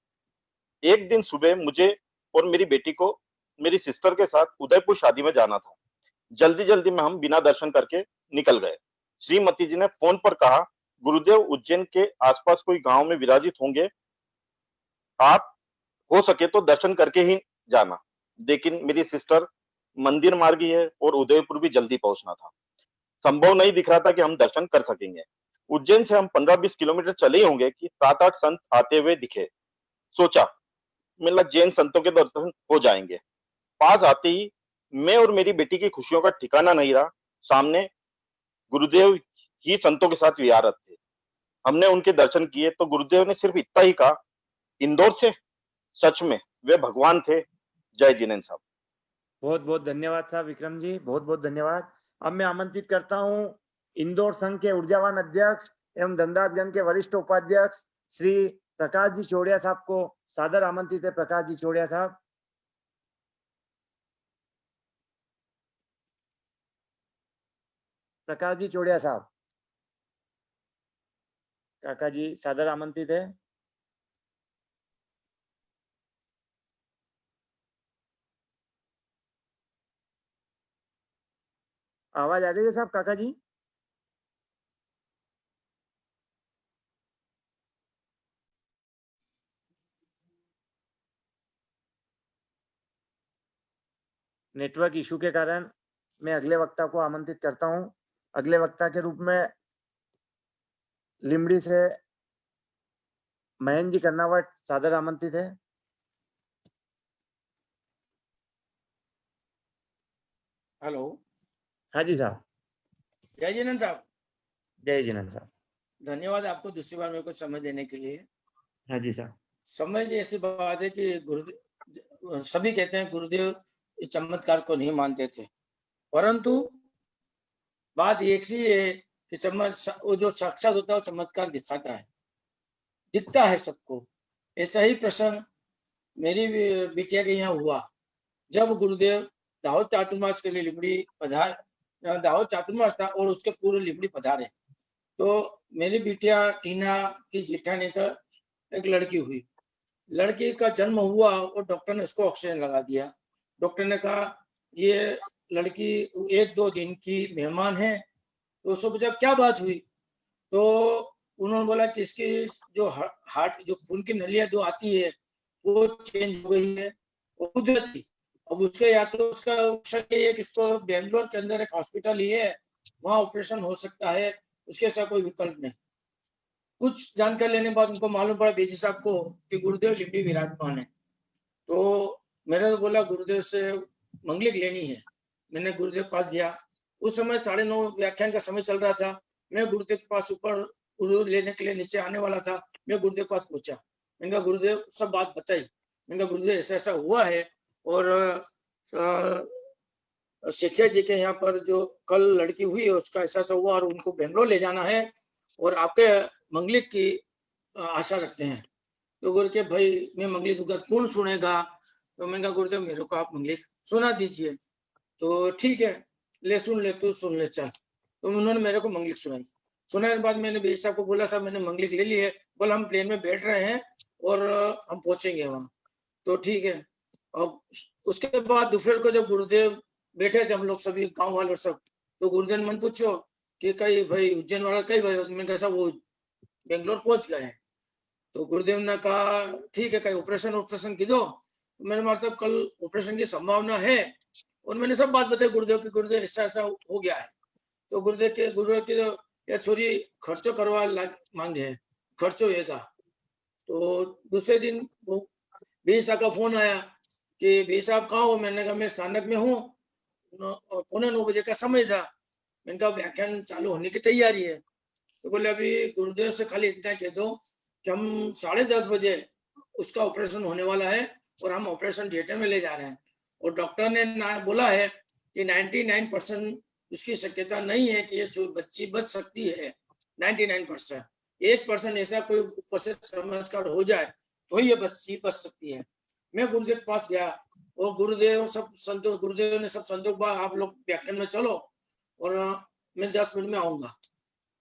एक दिन सुबह मुझे और मेरी बेटी को मेरी सिस्टर के साथ उदयपुर शादी में जाना था। जल्दी जल्दी में हम बिना दर्शन करके निकल गए। श्रीमती जी ने फोन पर कहा, गुरुदेव उज्जैन के आसपास कोई गांव में विराजित होंगे, आप हो सके तो दर्शन करके ही जाना। लेकिन मेरी सिस्टर मंदिर मार्गी है और उदयपुर भी जल्दी पहुंचना था, संभव नहीं दिख रहा था कि हम दर्शन कर सकेंगे। उज्जैन से हम 15-20 किलोमीटर चले ही होंगे कि 7-8 संत आते हुए दिखे। सोचा मिला जैन संतों के दर्शन हो जाएंगे। पास आते ही मैं और मेरी बेटी की खुशियों का ठिकाना नहीं रहा। सामने गुरुदेव ही संतों के साथ विहारत थे। हमने उनके दर्शन किए तो गुरुदेव ने सिर्फ इतना ही कहा, इंदौर से? सच में वे भगवान थे। जय जिनेंद्र साहब। बहुत बहुत धन्यवाद साहब विक्रम जी, बहुत बहुत धन्यवाद। अब मैं आमंत्रित करता हूं इंदौर संघ के ऊर्जावान अध्यक्ष एवं धनदासगण के वरिष्ठ उपाध्यक्ष श्री प्रकाश जी चौड़िया साहब को सादर आमंत्रित है। प्रकाश जी चौड़िया साहब। प्रकाश जी चौड़िया साहब, काका जी सादर आमंत्रित है। आवाज आ रही है साहब काका जी? नेटवर्क इशू के कारण मैं अगले वक्ता को आमंत्रित करता हूं। अगले वक्ता के रूप में लिमड़ी से महेंद्र जी कर्नावट सादर आमंत्रित है। हेलो। हाँ जी साहब। जय जिनेंद्र साहब। जय जिनेंद्र साहब। धन्यवाद आपको दूसरी बार मेरे को समय देने के लिए। हाँ जी साहब। समय की ऐसी बात है कि गुरुदेव, सभी कहते हैं गुरुदेव इस चमत्कार को नहीं मानते थे, परंतु बात एक सी है कि वो जो साक्षात होता है वो चमत्कार दिखाता है, दिखता है सबको। ऐसा ही प्रसंग मेरी बिटिया के यहाँ हुआ। जब गुरुदेव दाऊद चातुर्मास के लिए लिमड़ी दाऊद चातुर्मास था और उसके पूर्व लिमड़ी पधारे, तो मेरी बिटिया टीना की जेठानी का एक लड़की हुई। लड़की का जन्म हुआ और डॉक्टर ने उसको ऑक्सीजन लगा दिया। डॉक्टर ने कहा ये लड़की 1-2 दिन की मेहमान है। तो उसको पूछा क्या बात हुई, तो उन्होंने बोला कि इसकी जो हार्ट जो खून की नलियां जो आती है वो चेंज हो गई है, वो कुदरती। अब उसके या तो उसका ये कि इसको बेंगलोर के अंदर एक हॉस्पिटल ही है, वहाँ ऑपरेशन हो सकता है, उसके साथ कोई विकल्प नहीं। कुछ जानकारी लेने के बाद उनको मालूम पड़ा बेजी साहब को कि गुरुदेव लिमड़ी विराजमान है। तो मैंने तो बोला गुरुदेव से मंगलिक लेनी है। मैंने गुरुदेव के पास गया। उस समय 9:30 व्याख्यान का समय चल रहा था। मैं गुरुदेव के पास ऊपर गुरु लेने के लिए नीचे आने वाला था, मैं गुरुदेव के पास पूछा, मैंने कहा गुरुदेव सब बात बताई, मैंने कहा गुरुदेव ऐसा ऐसा हुआ है और शेखिया जी के यहाँ पर जो कल लड़की हुई है उसका ऐसा ऐसा हुआ और उनको बेंगलोर ले जाना है और आपके मंगलिक की आशा रखते हैं। तो गुरु के भाई मैं मंगलिक दूंगा, कौन सुनेगा? तो मैंने कहा गुरुदेव मेरे को आप मंगलिक सुना दीजिए। तो ठीक है, ले सुन ले, तू सुन ले चल। तो उन्होंने मेरे को मंगलिक सुनाई। सुनाने के बाद मैंने बेई साहब को बोला, साहब मैंने मंगलिक ले ली है। बोला हम प्लेन में बैठ रहे हैं और हम पहुंचेंगे वहाँ। तो ठीक है। और उसके बाद दोपहर को जब गुरुदेव बैठे थे हम लोग सभी गाँव वाले सब, तो गुरुदेव ने मन पूछो कि कई भाई उज्जैन वाला कई भाई, मैंने कहा वो बेंगलोर पहुंच गए हैं। तो गुरुदेव ने कहा ठीक है, कई ऑपरेशन की दो। मैंने मार साहब कल ऑपरेशन की संभावना है और मैंने सब बात बताई गुरुदेव की, गुरुदेव ऐसा ऐसा हो गया है। तो गुरुदेव की यह छोरी खर्चो करवा मांगे है, खर्चो होगा। तो दूसरे दिन बेई साहब का फोन आया कि बेई साहब कहाँ हो? मैंने कहा मैं स्थानक में हूँ, 9:45 बजे का समय था। मैंने कहा व्याख्यान चालू होने की तैयारी है। तो बोले अभी गुरुदेव से खाली इतना कह दो कि हम 10:30 बजे उसका ऑपरेशन होने वाला है और हम ऑपरेशन थिएटर में ले जा रहे हैं और डॉक्टर ने बोला है कि 99% उसकी शक्यता नहीं है कि ये बच्ची बच सकती है। 99%, 1% ऐसा कोई ऊपर से चमत्कार हो जाए तो ही ये बच्ची बच सकती है। मैं गुरुदेव के पास गया और गुरुदेव ने सब संतोष आप लोग व्याख्यान में चलो और मैं 10 मिनट में आऊंगा।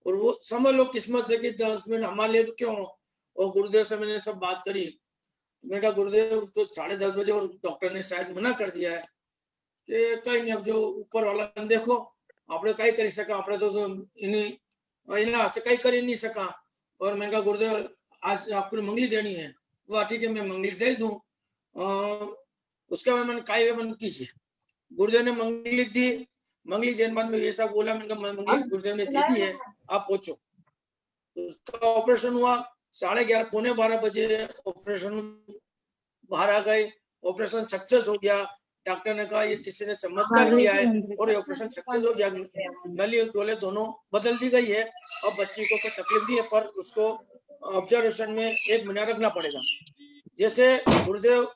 और वो समझ लो किस्मत से कि 10 मिनट हमारे लिए तो क्यों। और गुरुदेव से मैंने सब बात करी। मैंने कहा गुरुदेव तो 10:30 बजे और डॉक्टर ने शायद मना कर दिया है कि कहीं नहीं, अब जो ऊपर वाला देखो, आपने कहीं कर सका, आपने तो इन्हें से कहीं कर ही नहीं सका। और मैंने कहा गुरुदेव आज आपको मंगली देनी है। वो ठीक है मैं मंगली दे दूं। उसके बाद मैंने कई मन कीजिए, गुरुदेव ने मंगली दी। मंगली देने बाद में ऐसा बोला, मैंने कहा मंगली गुरुदेव ने दे दी है, आप पहुंचो। उसका ऑपरेशन हुआ 11:30 पौने 12 बजे ऑपरेशन बाहर आ गए। ऑपरेशन सक्सेस हो गया। डॉक्टर ने कहा ये किसी ने चमत्कार किया है और ये ऑपरेशन सक्सेस हो गया। नली और डोले दोनों बदल दी गई है। अब बच्ची को कोई तकलीफ नहीं है, पर उसको ऑब्जर्वेशन में 1 महीना रखना पड़ेगा। जैसे गुरुदेव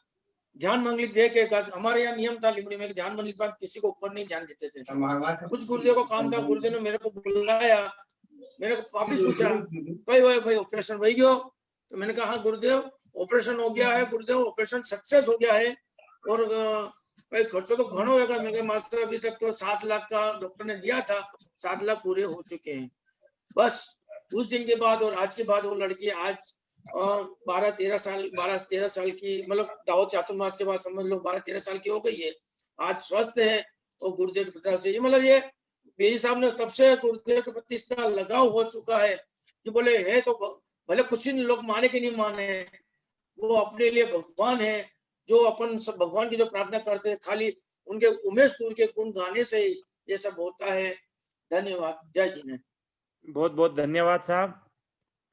ध्यान मंगलिक दे के, हमारे यहाँ नियम था लिमड़ी में ध्यान मंगलिक बाद किसी को ऊपर नहीं ध्यान देते थे। कुछ गुरुदेव को काम था, गुरुदेव ने मेरे को बुलाया, मेरे को वापिस पूछा कई भाई ऑपरेशन हो गयो? तो मैंने कहा हाँ गुरुदेव ऑपरेशन हो गया है, गुरुदेव ऑपरेशन सक्सेस हो गया है और भाई खर्चो तो घणो होगा। मैं मास्टर अभी तक तो 7 लाख का डॉक्टर ने दिया था, 7 लाख पूरे हो चुके हैं। बस उस दिन के बाद और आज के बाद वो लड़की आज 12-13 साल की, मतलब दाऊद चातुर्मास के बाद समझ लो 12-13 साल की हो गई है। आज स्वस्थ है और गुरुदेव की कृपा से, मतलब ये बेई साहब ने तब से गुरुदेव के प्रति इतना लगाव हो चुका है कि बोले है तो भले कुछ ही लोग माने कि नहीं माने, वो अपने लिए भगवान है। जो अपन सब भगवान की जो प्रार्थना करते हैं, खाली उनके उमेश गुरु के गुण गाने से ही ये सब होता है। धन्यवाद। जय जिनेंद्र। बहुत बहुत धन्यवाद साहब।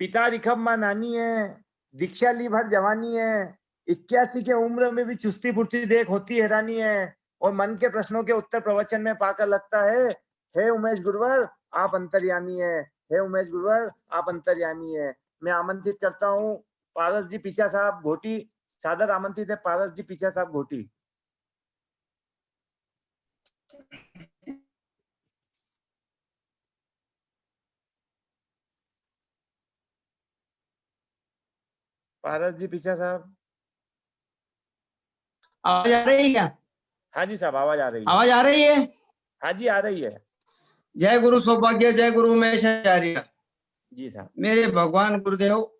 पिता रिखम्मा नानी है, दीक्षा ली भर जवानी है, 81 के उम्र में भी चुस्ती फुर्ती देख होती हैरानी है और मन के प्रश्नों के उत्तर प्रवचन में पाकर लगता है हे उमेश गुरुवर आप अंतर्यामी है, हे उमेश गुरुवर आप अंतर्यामी है। मैं आमंत्रित करता हूँ पारस जी पीछा साहब घोटी, सादर आमंत्रित है पारस जी पीछा साहब घोटी। पारस जी पीछा साहब, आवाज आ रही है क्या? हाँ जी साहब आवाज आ रही है। आवाज आ रही है? हाँ जी आ रही है। जय गुरु सौभाग्य, जय गुरु उमेश आचार्य। जी साहब। मेरे भगवान गुरुदेव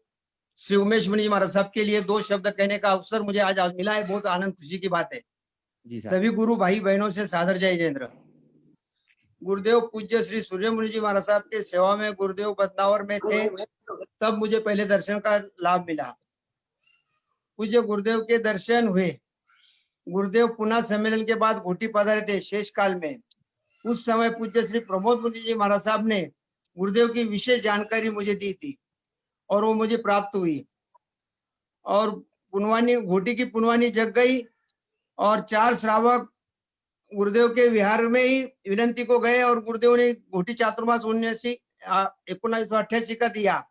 श्री उमेश मुनि जी महाराज साहब के लिए 2 शब्द कहने का अवसर मुझे आज मिला है, बहुत आनंद खुशी की बात है। जी साहब। सभी गुरु भाई बहनों से सादर जय जिनेंद्र। गुरुदेव पूज्य श्री सूर्य मुनि जी महाराज साहब के सेवा में गुरुदेव बदनावर में थे, तब मुझे पहले दर्शन का लाभ मिला। पूज्य गुरुदेव के दर्शन हुए। गुरुदेव पुनः सम्मेलन के बाद घोटी पधारे थे शेष काल में। उस समय पूज्य श्री प्रमोद मुनि जी महाराज साहब ने गुरुदेव की विशेष जानकारी मुझे दी थी और वो मुझे प्राप्त हुई। और पुनवानी घोटी की पुनवानी जग गई और 4 श्रावक गुरुदेव के विहार में ही विनंती को गए और गुरुदेव ने घोटी चातुर्मास 1988 का दिया।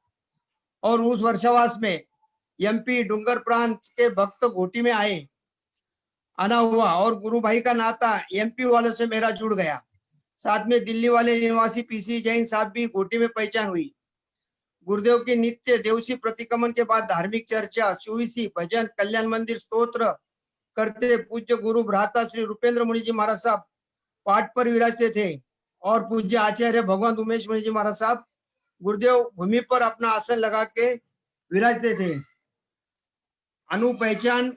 और उस वर्षावास में एमपी डूंगर प्रांत के भक्त घोटी में आना हुआ और गुरु भाई का नाता एमपी वालों से मेरा जुड़ गया। साथ में दिल्ली वाले निवासी पीसी जैन साहब भी घोटी में पहचान हुई। गुरुदेव के नित्य देवसी प्रतिक्रमण के बाद धार्मिक चर्चा, सुविसी, भजन, कल्याण मंदिर स्तोत्र करते पूज्य गुरु भ्राता श्री रूपेंद्र मुनि जी महाराज साहब पाठ पर विराजते थे और पूज्य आचार्य भगवान उमेश मुनि जी महाराज साहब गुरुदेव भूमि पर अपना आसन लगा के विराजते थे। पहचान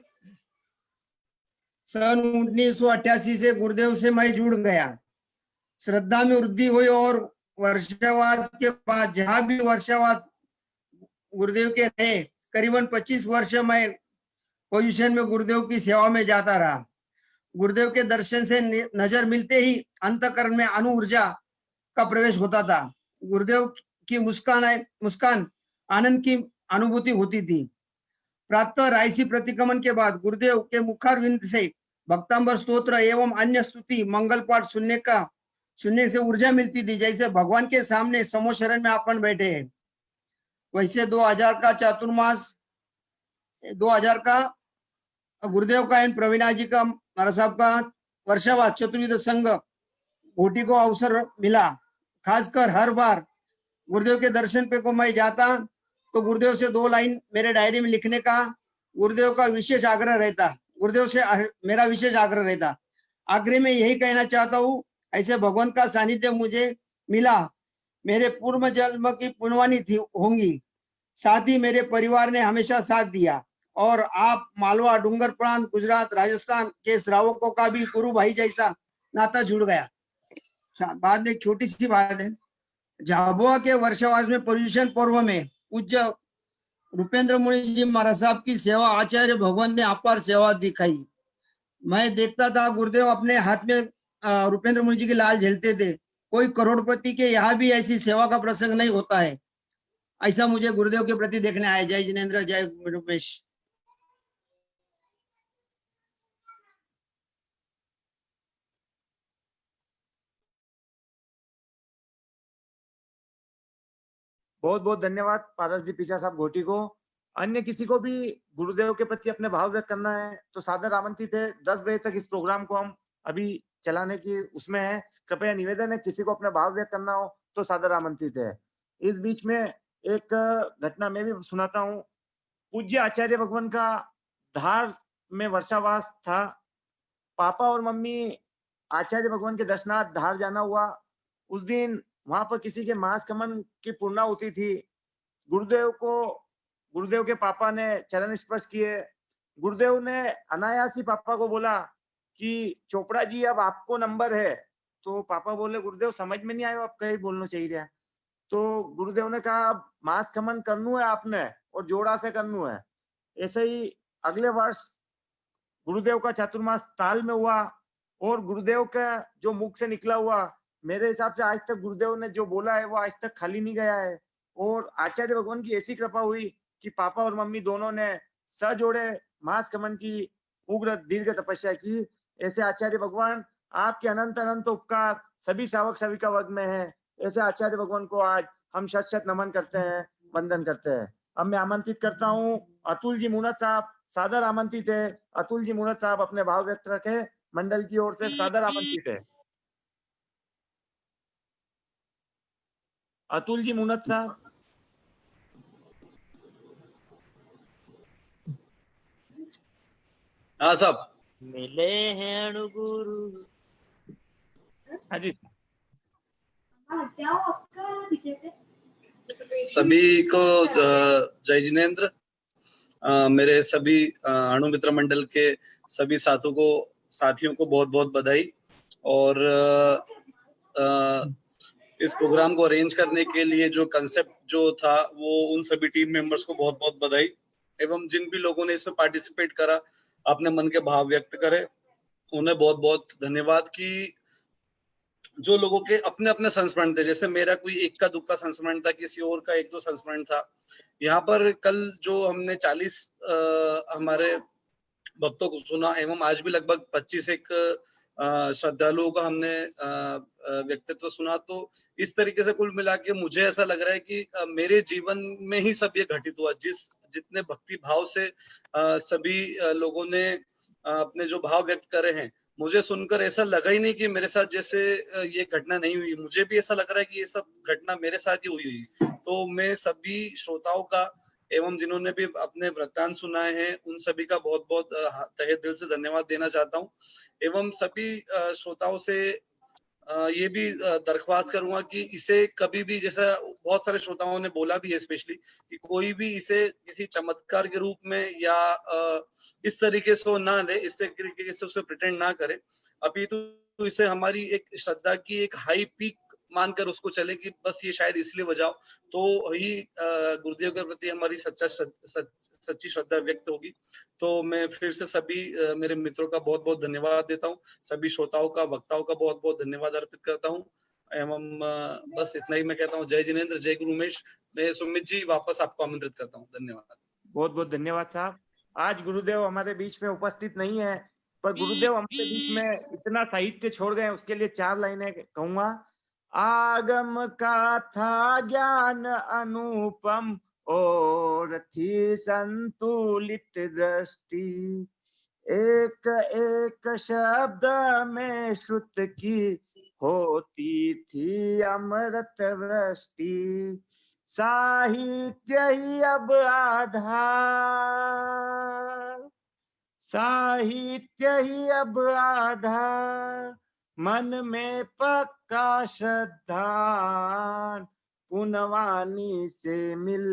सन 1988 से गुरुदेव से मैं जुड़ गया। श्रद्धा में वृद्धि हुई और वर्षावास के बाद जहां भी वर्षावास गुरुदेव के रहे, करीबन 25 वर्ष मैं पोजीशन में गुरुदेव की सेवा में जाता रहा। गुरुदेव के दर्शन से नजर मिलते ही अंतःकरण में अनु ऊर्जा का प्रवेश होता था। गुरुदेव की मुस्कान आनंद की अनुभूति होती थी। प्रातः रायसी प्रतिक्रमण के बाद गुरुदेव के मुखारविंद से भक्तांबर स्तोत्र एवं अन्य स्तुति मंगल पाठ सुनने से ऊर्जा मिलती थी, जैसे भगवान के सामने समो शरण में अपन बैठे हैं। वैसे 2000 का चातुर्मास 2000 का गुरुदेव का एवं प्रवीणा जी का महाराज साहब का वर्षावास चतुर्विध संघ घोटी को अवसर मिला। खासकर हर बार गुरुदेव के दर्शन पे को मैं जाता तो गुरुदेव से 2 लाइन मेरे डायरी में लिखने का गुरुदेव का विशेष आग्रह रहता। गुरुदेव से मेरा विशेष आग्रह रहता। आखिरी में यही कहना चाहता हूँ, ऐसे भगवान का सानिध्य मुझे मिला, मेरे पूर्व जन्म की पुण्यवानी थी होंगी। साथ ही मेरे परिवार ने हमेशा साथ दिया और आप मालवा, डूंगर प्रांत, गुजरात, राजस्थान के श्रावकों का भी गुरु भाई जैसा नाता जुड़ गया। बाद में एक छोटी सी बात है, झाबुआ के वर्षावास में पर्यूषण पर्व में पूज्य रूपेंद्र मुनि जी महाराज साहब की सेवा आचार्य भगवान ने अपार सेवा दिखाई। मैं देखता था गुरुदेव अपने हाथ में रूपेंद्र मुनि जी की लाल झेलते थे। कोई करोड़पति के यहाँ भी ऐसी सेवा का प्रसंग नहीं होता है। ऐसा मुझे गुरुदेव के प्रति देखने आया। जय जिनेन्द्र, जय रूपेश। बहुत बहुत धन्यवाद पारस जी पीछा साहब घोटी को। अन्य किसी को भी गुरुदेव के प्रति अपने भाव व्यक्त करना है तो सादर आमंत्रित है। 10 बजे तक इस प्रोग्राम को हम अभी चलाने की उसमें है। कृपया निवेदन है, किसी को अपने भाव व्यक्त करना हो तो सादर आमंत्रित है। इस बीच में एक घटना मैं भी सुनाता हूँ। पूज्य आचार्य भगवान का धार में वर्षावास था। पापा और मम्मी आचार्य भगवान के दर्शनार्थ धार जाना हुआ। उस दिन वहां पर किसी के मास कमन की पूर्णाहुति थी। गुरुदेव के पापा ने चरण स्पर्श किए। गुरुदेव ने अनायास ही पापा को बोला कि चोपड़ा जी अब आपको नंबर है। तो पापा बोले गुरुदेव समझ में नहीं आयो, आप कहीं बोलना चाहिए। तो गुरुदेव ने कहा अब मास कमन करनू है आपने और जोड़ा से करनू है। ऐसे ही अगले वर्ष गुरुदेव का चातुर्मास ताल में हुआ और गुरुदेव का जो मुख से निकला हुआ, मेरे हिसाब से आज तक गुरुदेव ने जो बोला है वो आज तक खाली नहीं गया है। और आचार्य भगवान की ऐसी कृपा हुई कि पापा और मम्मी दोनों ने सजोड़े मास कमन की उग्र दीर्घ तपस्या की। ऐसे आचार्य भगवान आपके अनंत अनंत उपकार सभी श्रावक सेविका वर्ग में है। ऐसे आचार्य भगवान को आज हम शत शत नमन करते हैं, वंदन करते हैं। अब मैं आमंत्रित करता हूँ अतुल जी मुनत साहब, सादर आमंत्रित है। अतुल जी मुनत साहब अपने भाव व्यक्त रखे, मंडल की ओर से सादर आमंत्रित है। अतुल जी मुनत साहब। हाँ साहब। मिले हैं अणुगुरु। हाँ जी। सभी को जय जिनेन्द्र। मेरे सभी अणुमित्र मंडल के सभी साथियों को बहुत बहुत बधाई। और इस प्रोग्राम को अरेंज करने के लिए जो कंसेप्ट जो था वो उन सभी टीम मेंबर्स को बहुत बहुत बधाई। एवं जिन भी लोगों ने इसमें पार्टिसिपेट करा, अपने मन के भाव व्यक्त करे, उन्हें बहुत बहुत धन्यवाद। कि जो लोगों के अपने अपने संस्मरण थे, जैसे मेरा कोई एक का दुख का संस्मरण था, किसी और का एक दो संस्मरण था। यहाँ पर कल जो हमने 40 हमारे भक्तों को सुना एवं आज भी लगभग 25 एक श्रद्धालुओं का हमने व्यक्तित्व सुना। तो इस तरीके से कुल मिला के मुझे ऐसा लग रहा है कि मेरे जीवन में ही सब ये घटित हुआ। जितने भक्ति भाव से सभी लोगों ने अपने जो भाव व्यक्त करे हैं, मुझे सुनकर ऐसा लगा ही नहीं कि मेरे साथ जैसे ये घटना नहीं हुई। मुझे भी ऐसा लग रहा है कि ये सब घटना मेरे साथ ही हुई। तो मैं सभी श्रोताओं का एवं जिन्होंने भी अपने वृत्तांत सुनाए हैं उन सभी का बहुत बहुत तहे दिल से धन्यवाद देना चाहता हूँ। एवं सभी श्रोताओं से ये भी दरख्वास्त करूंगा कि इसे कभी भी, जैसा बहुत सारे श्रोताओं ने बोला भी है स्पेशली, कि कोई भी इसे किसी चमत्कार के रूप में या इस तरीके से वो ना ले, इस तरीके से उसे प्रिटेंड ना करे, अपितु इसे हमारी एक श्रद्धा की एक हाई पीक मानकर उसको चले कि बस ये शायद इसलिए बजाओ तो ही गुरुदेव के प्रति हमारी सच्ची श्रद्धा व्यक्त होगी। तो मैं फिर से सभी मेरे मित्रों का बहुत बहुत धन्यवाद देता हूँ। सभी श्रोताओं का, वक्ताओं का बहुत बहुत धन्यवाद अर्पित करता हूँ। एवं बस इतना ही मैं कहता हूँ। जय जिनेंद्र, जय गुरु उमेश। मैं सुमित जी वापस आपको आमंत्रित करता हूँ। धन्यवाद। बहुत बहुत धन्यवाद साहब। आज गुरुदेव हमारे बीच में उपस्थित नहीं है, पर गुरुदेव हमारे बीच में इतना साहित्य छोड़ गए, उसके लिए 4 लाइनें कहूंगा। आगम का था ज्ञान अनुपम और थी संतुलित दृष्टि, एक एक शब्द में श्रुत की होती थी अमृत वृष्टि। साहित्य ही अब आधार, साहित्य ही अब आधार, मन में पक्का श्रद्धा, पुनवानी से मिल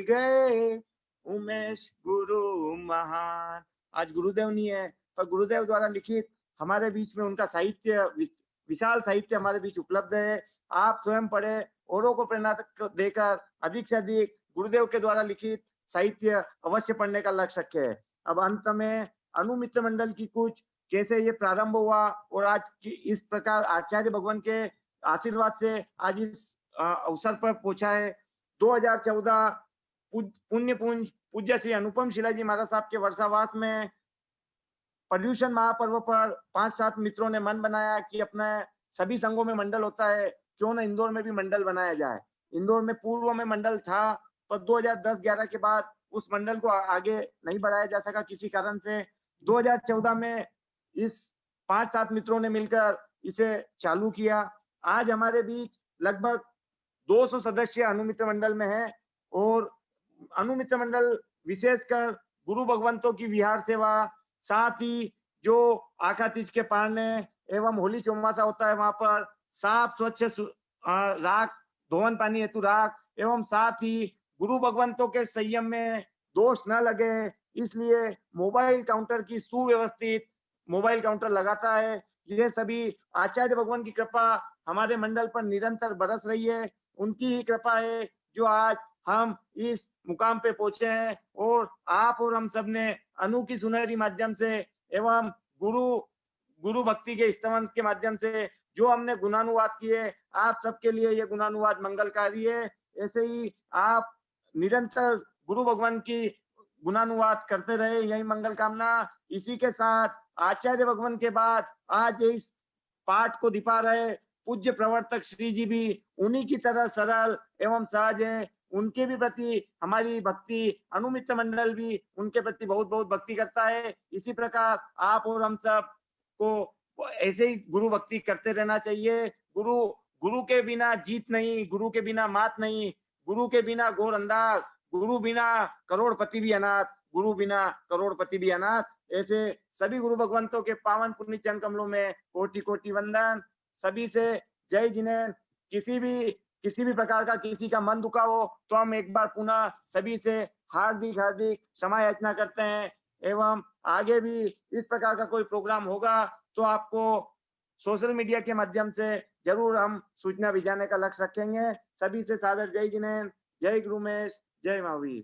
गए उमेश गुरु महान। आज गुरुदेव नहीं है, पर गुरुदेव द्वारा लिखित हमारे बीच में उनका साहित्य, विशाल साहित्य हमारे बीच उपलब्ध है। आप स्वयं पढ़े, औरों को प्रेरणा देकर अधिक से अधिक गुरुदेव के द्वारा लिखित साहित्य अवश्य पढ़ने का लक्ष्य रखे। अब अंत में अनुमित्र मंडल की कुछ कैसे ये प्रारंभ हुआ और आज की इस प्रकार आचार्य भगवान के आशीर्वाद से आज इस अवसर पर पहुंचा है। 2014 पुण्य पुंज पूज्य श्री अनुपम शिलाजी महाराज साहब के वर्षावास में पर्यूषण महापर्व पर 5-7 मित्रों ने मन बनाया कि अपने सभी संघों में मंडल होता है, क्यों न इंदौर में भी मंडल बनाया जाए। इंदौर में पूर्व में मंडल था, पर 2010-11 के बाद उस मंडल को आगे नहीं बढ़ाया जा सका किसी कारण से। 2014 में इस 5-7 मित्रों ने मिलकर इसे चालू किया। आज हमारे बीच लगभग 200 सदस्य अनुमित्र मंडल में है और अनुमित्र मंडल विशेषकर गुरु भगवंतों की विहार सेवा, साथ ही जो आखा तीज के पारने एवं होली चौमासा होता है वहां पर साफ स्वच्छ राख, धोवन पानी हेतु राख, एवं साथ ही गुरु भगवंतों के संयम में दोष न लगे इसलिए मोबाइल काउंटर की सुव्यवस्थित मोबाइल काउंटर लगाता है। ये सभी आचार्य भगवान की कृपा हमारे मंडल पर निरंतर बरस रही है। उनकी ही कृपा है जो आज हम इस मुकाम पे पहुंचे हैं और आप और हम सब ने अनु की सुनहरी माध्यम से एवं गुरु भक्ति के स्तवन के माध्यम से जो हमने गुणानुवाद किए, आप सबके लिए ये गुणानुवाद मंगलकारी है। ऐसे ही आप निरंतर गुरु भगवान की गुणानुवाद करते रहे, यही मंगल कामना। इसी के साथ आचार्य भगवान के बाद आज इस पाठ को दिपा रहे पूज्य प्रवर्तक श्री जी भी उन्हीं की तरह सरल एवं सहज है। उनके भी प्रति हमारी भक्ति, अनुमित्र मंडल भी उनके प्रति बहुत बहुत भक्ति करता है। इसी प्रकार आप और हम सब को ऐसे ही गुरु भक्ति करते रहना चाहिए। गुरु के बिना जीत नहीं, गुरु के बिना मात नहीं, गुरु के बिना घोर अंधार, गुरु बिना करोड़पति भी अनाथ, गुरु बिना करोड़पति भी अनाथ। ऐसे सभी गुरु भगवंतों के पावन पुण्य चरण कमलों में कोटि कोटि वंदन। सभी से जय जिनेंद्र। किसी भी प्रकार का किसी का मन दुखा हो तो हम एक बार पुनः सभी से हार्दिक क्षमा याचना करते हैं। एवं आगे भी इस प्रकार का कोई प्रोग्राम होगा तो आपको सोशल मीडिया के माध्यम से जरूर हम सूचना भिजाने का लक्ष्य रखेंगे। सभी से सादर जय जिनेंद्र, जय गुरु उमेश, जय महावीर।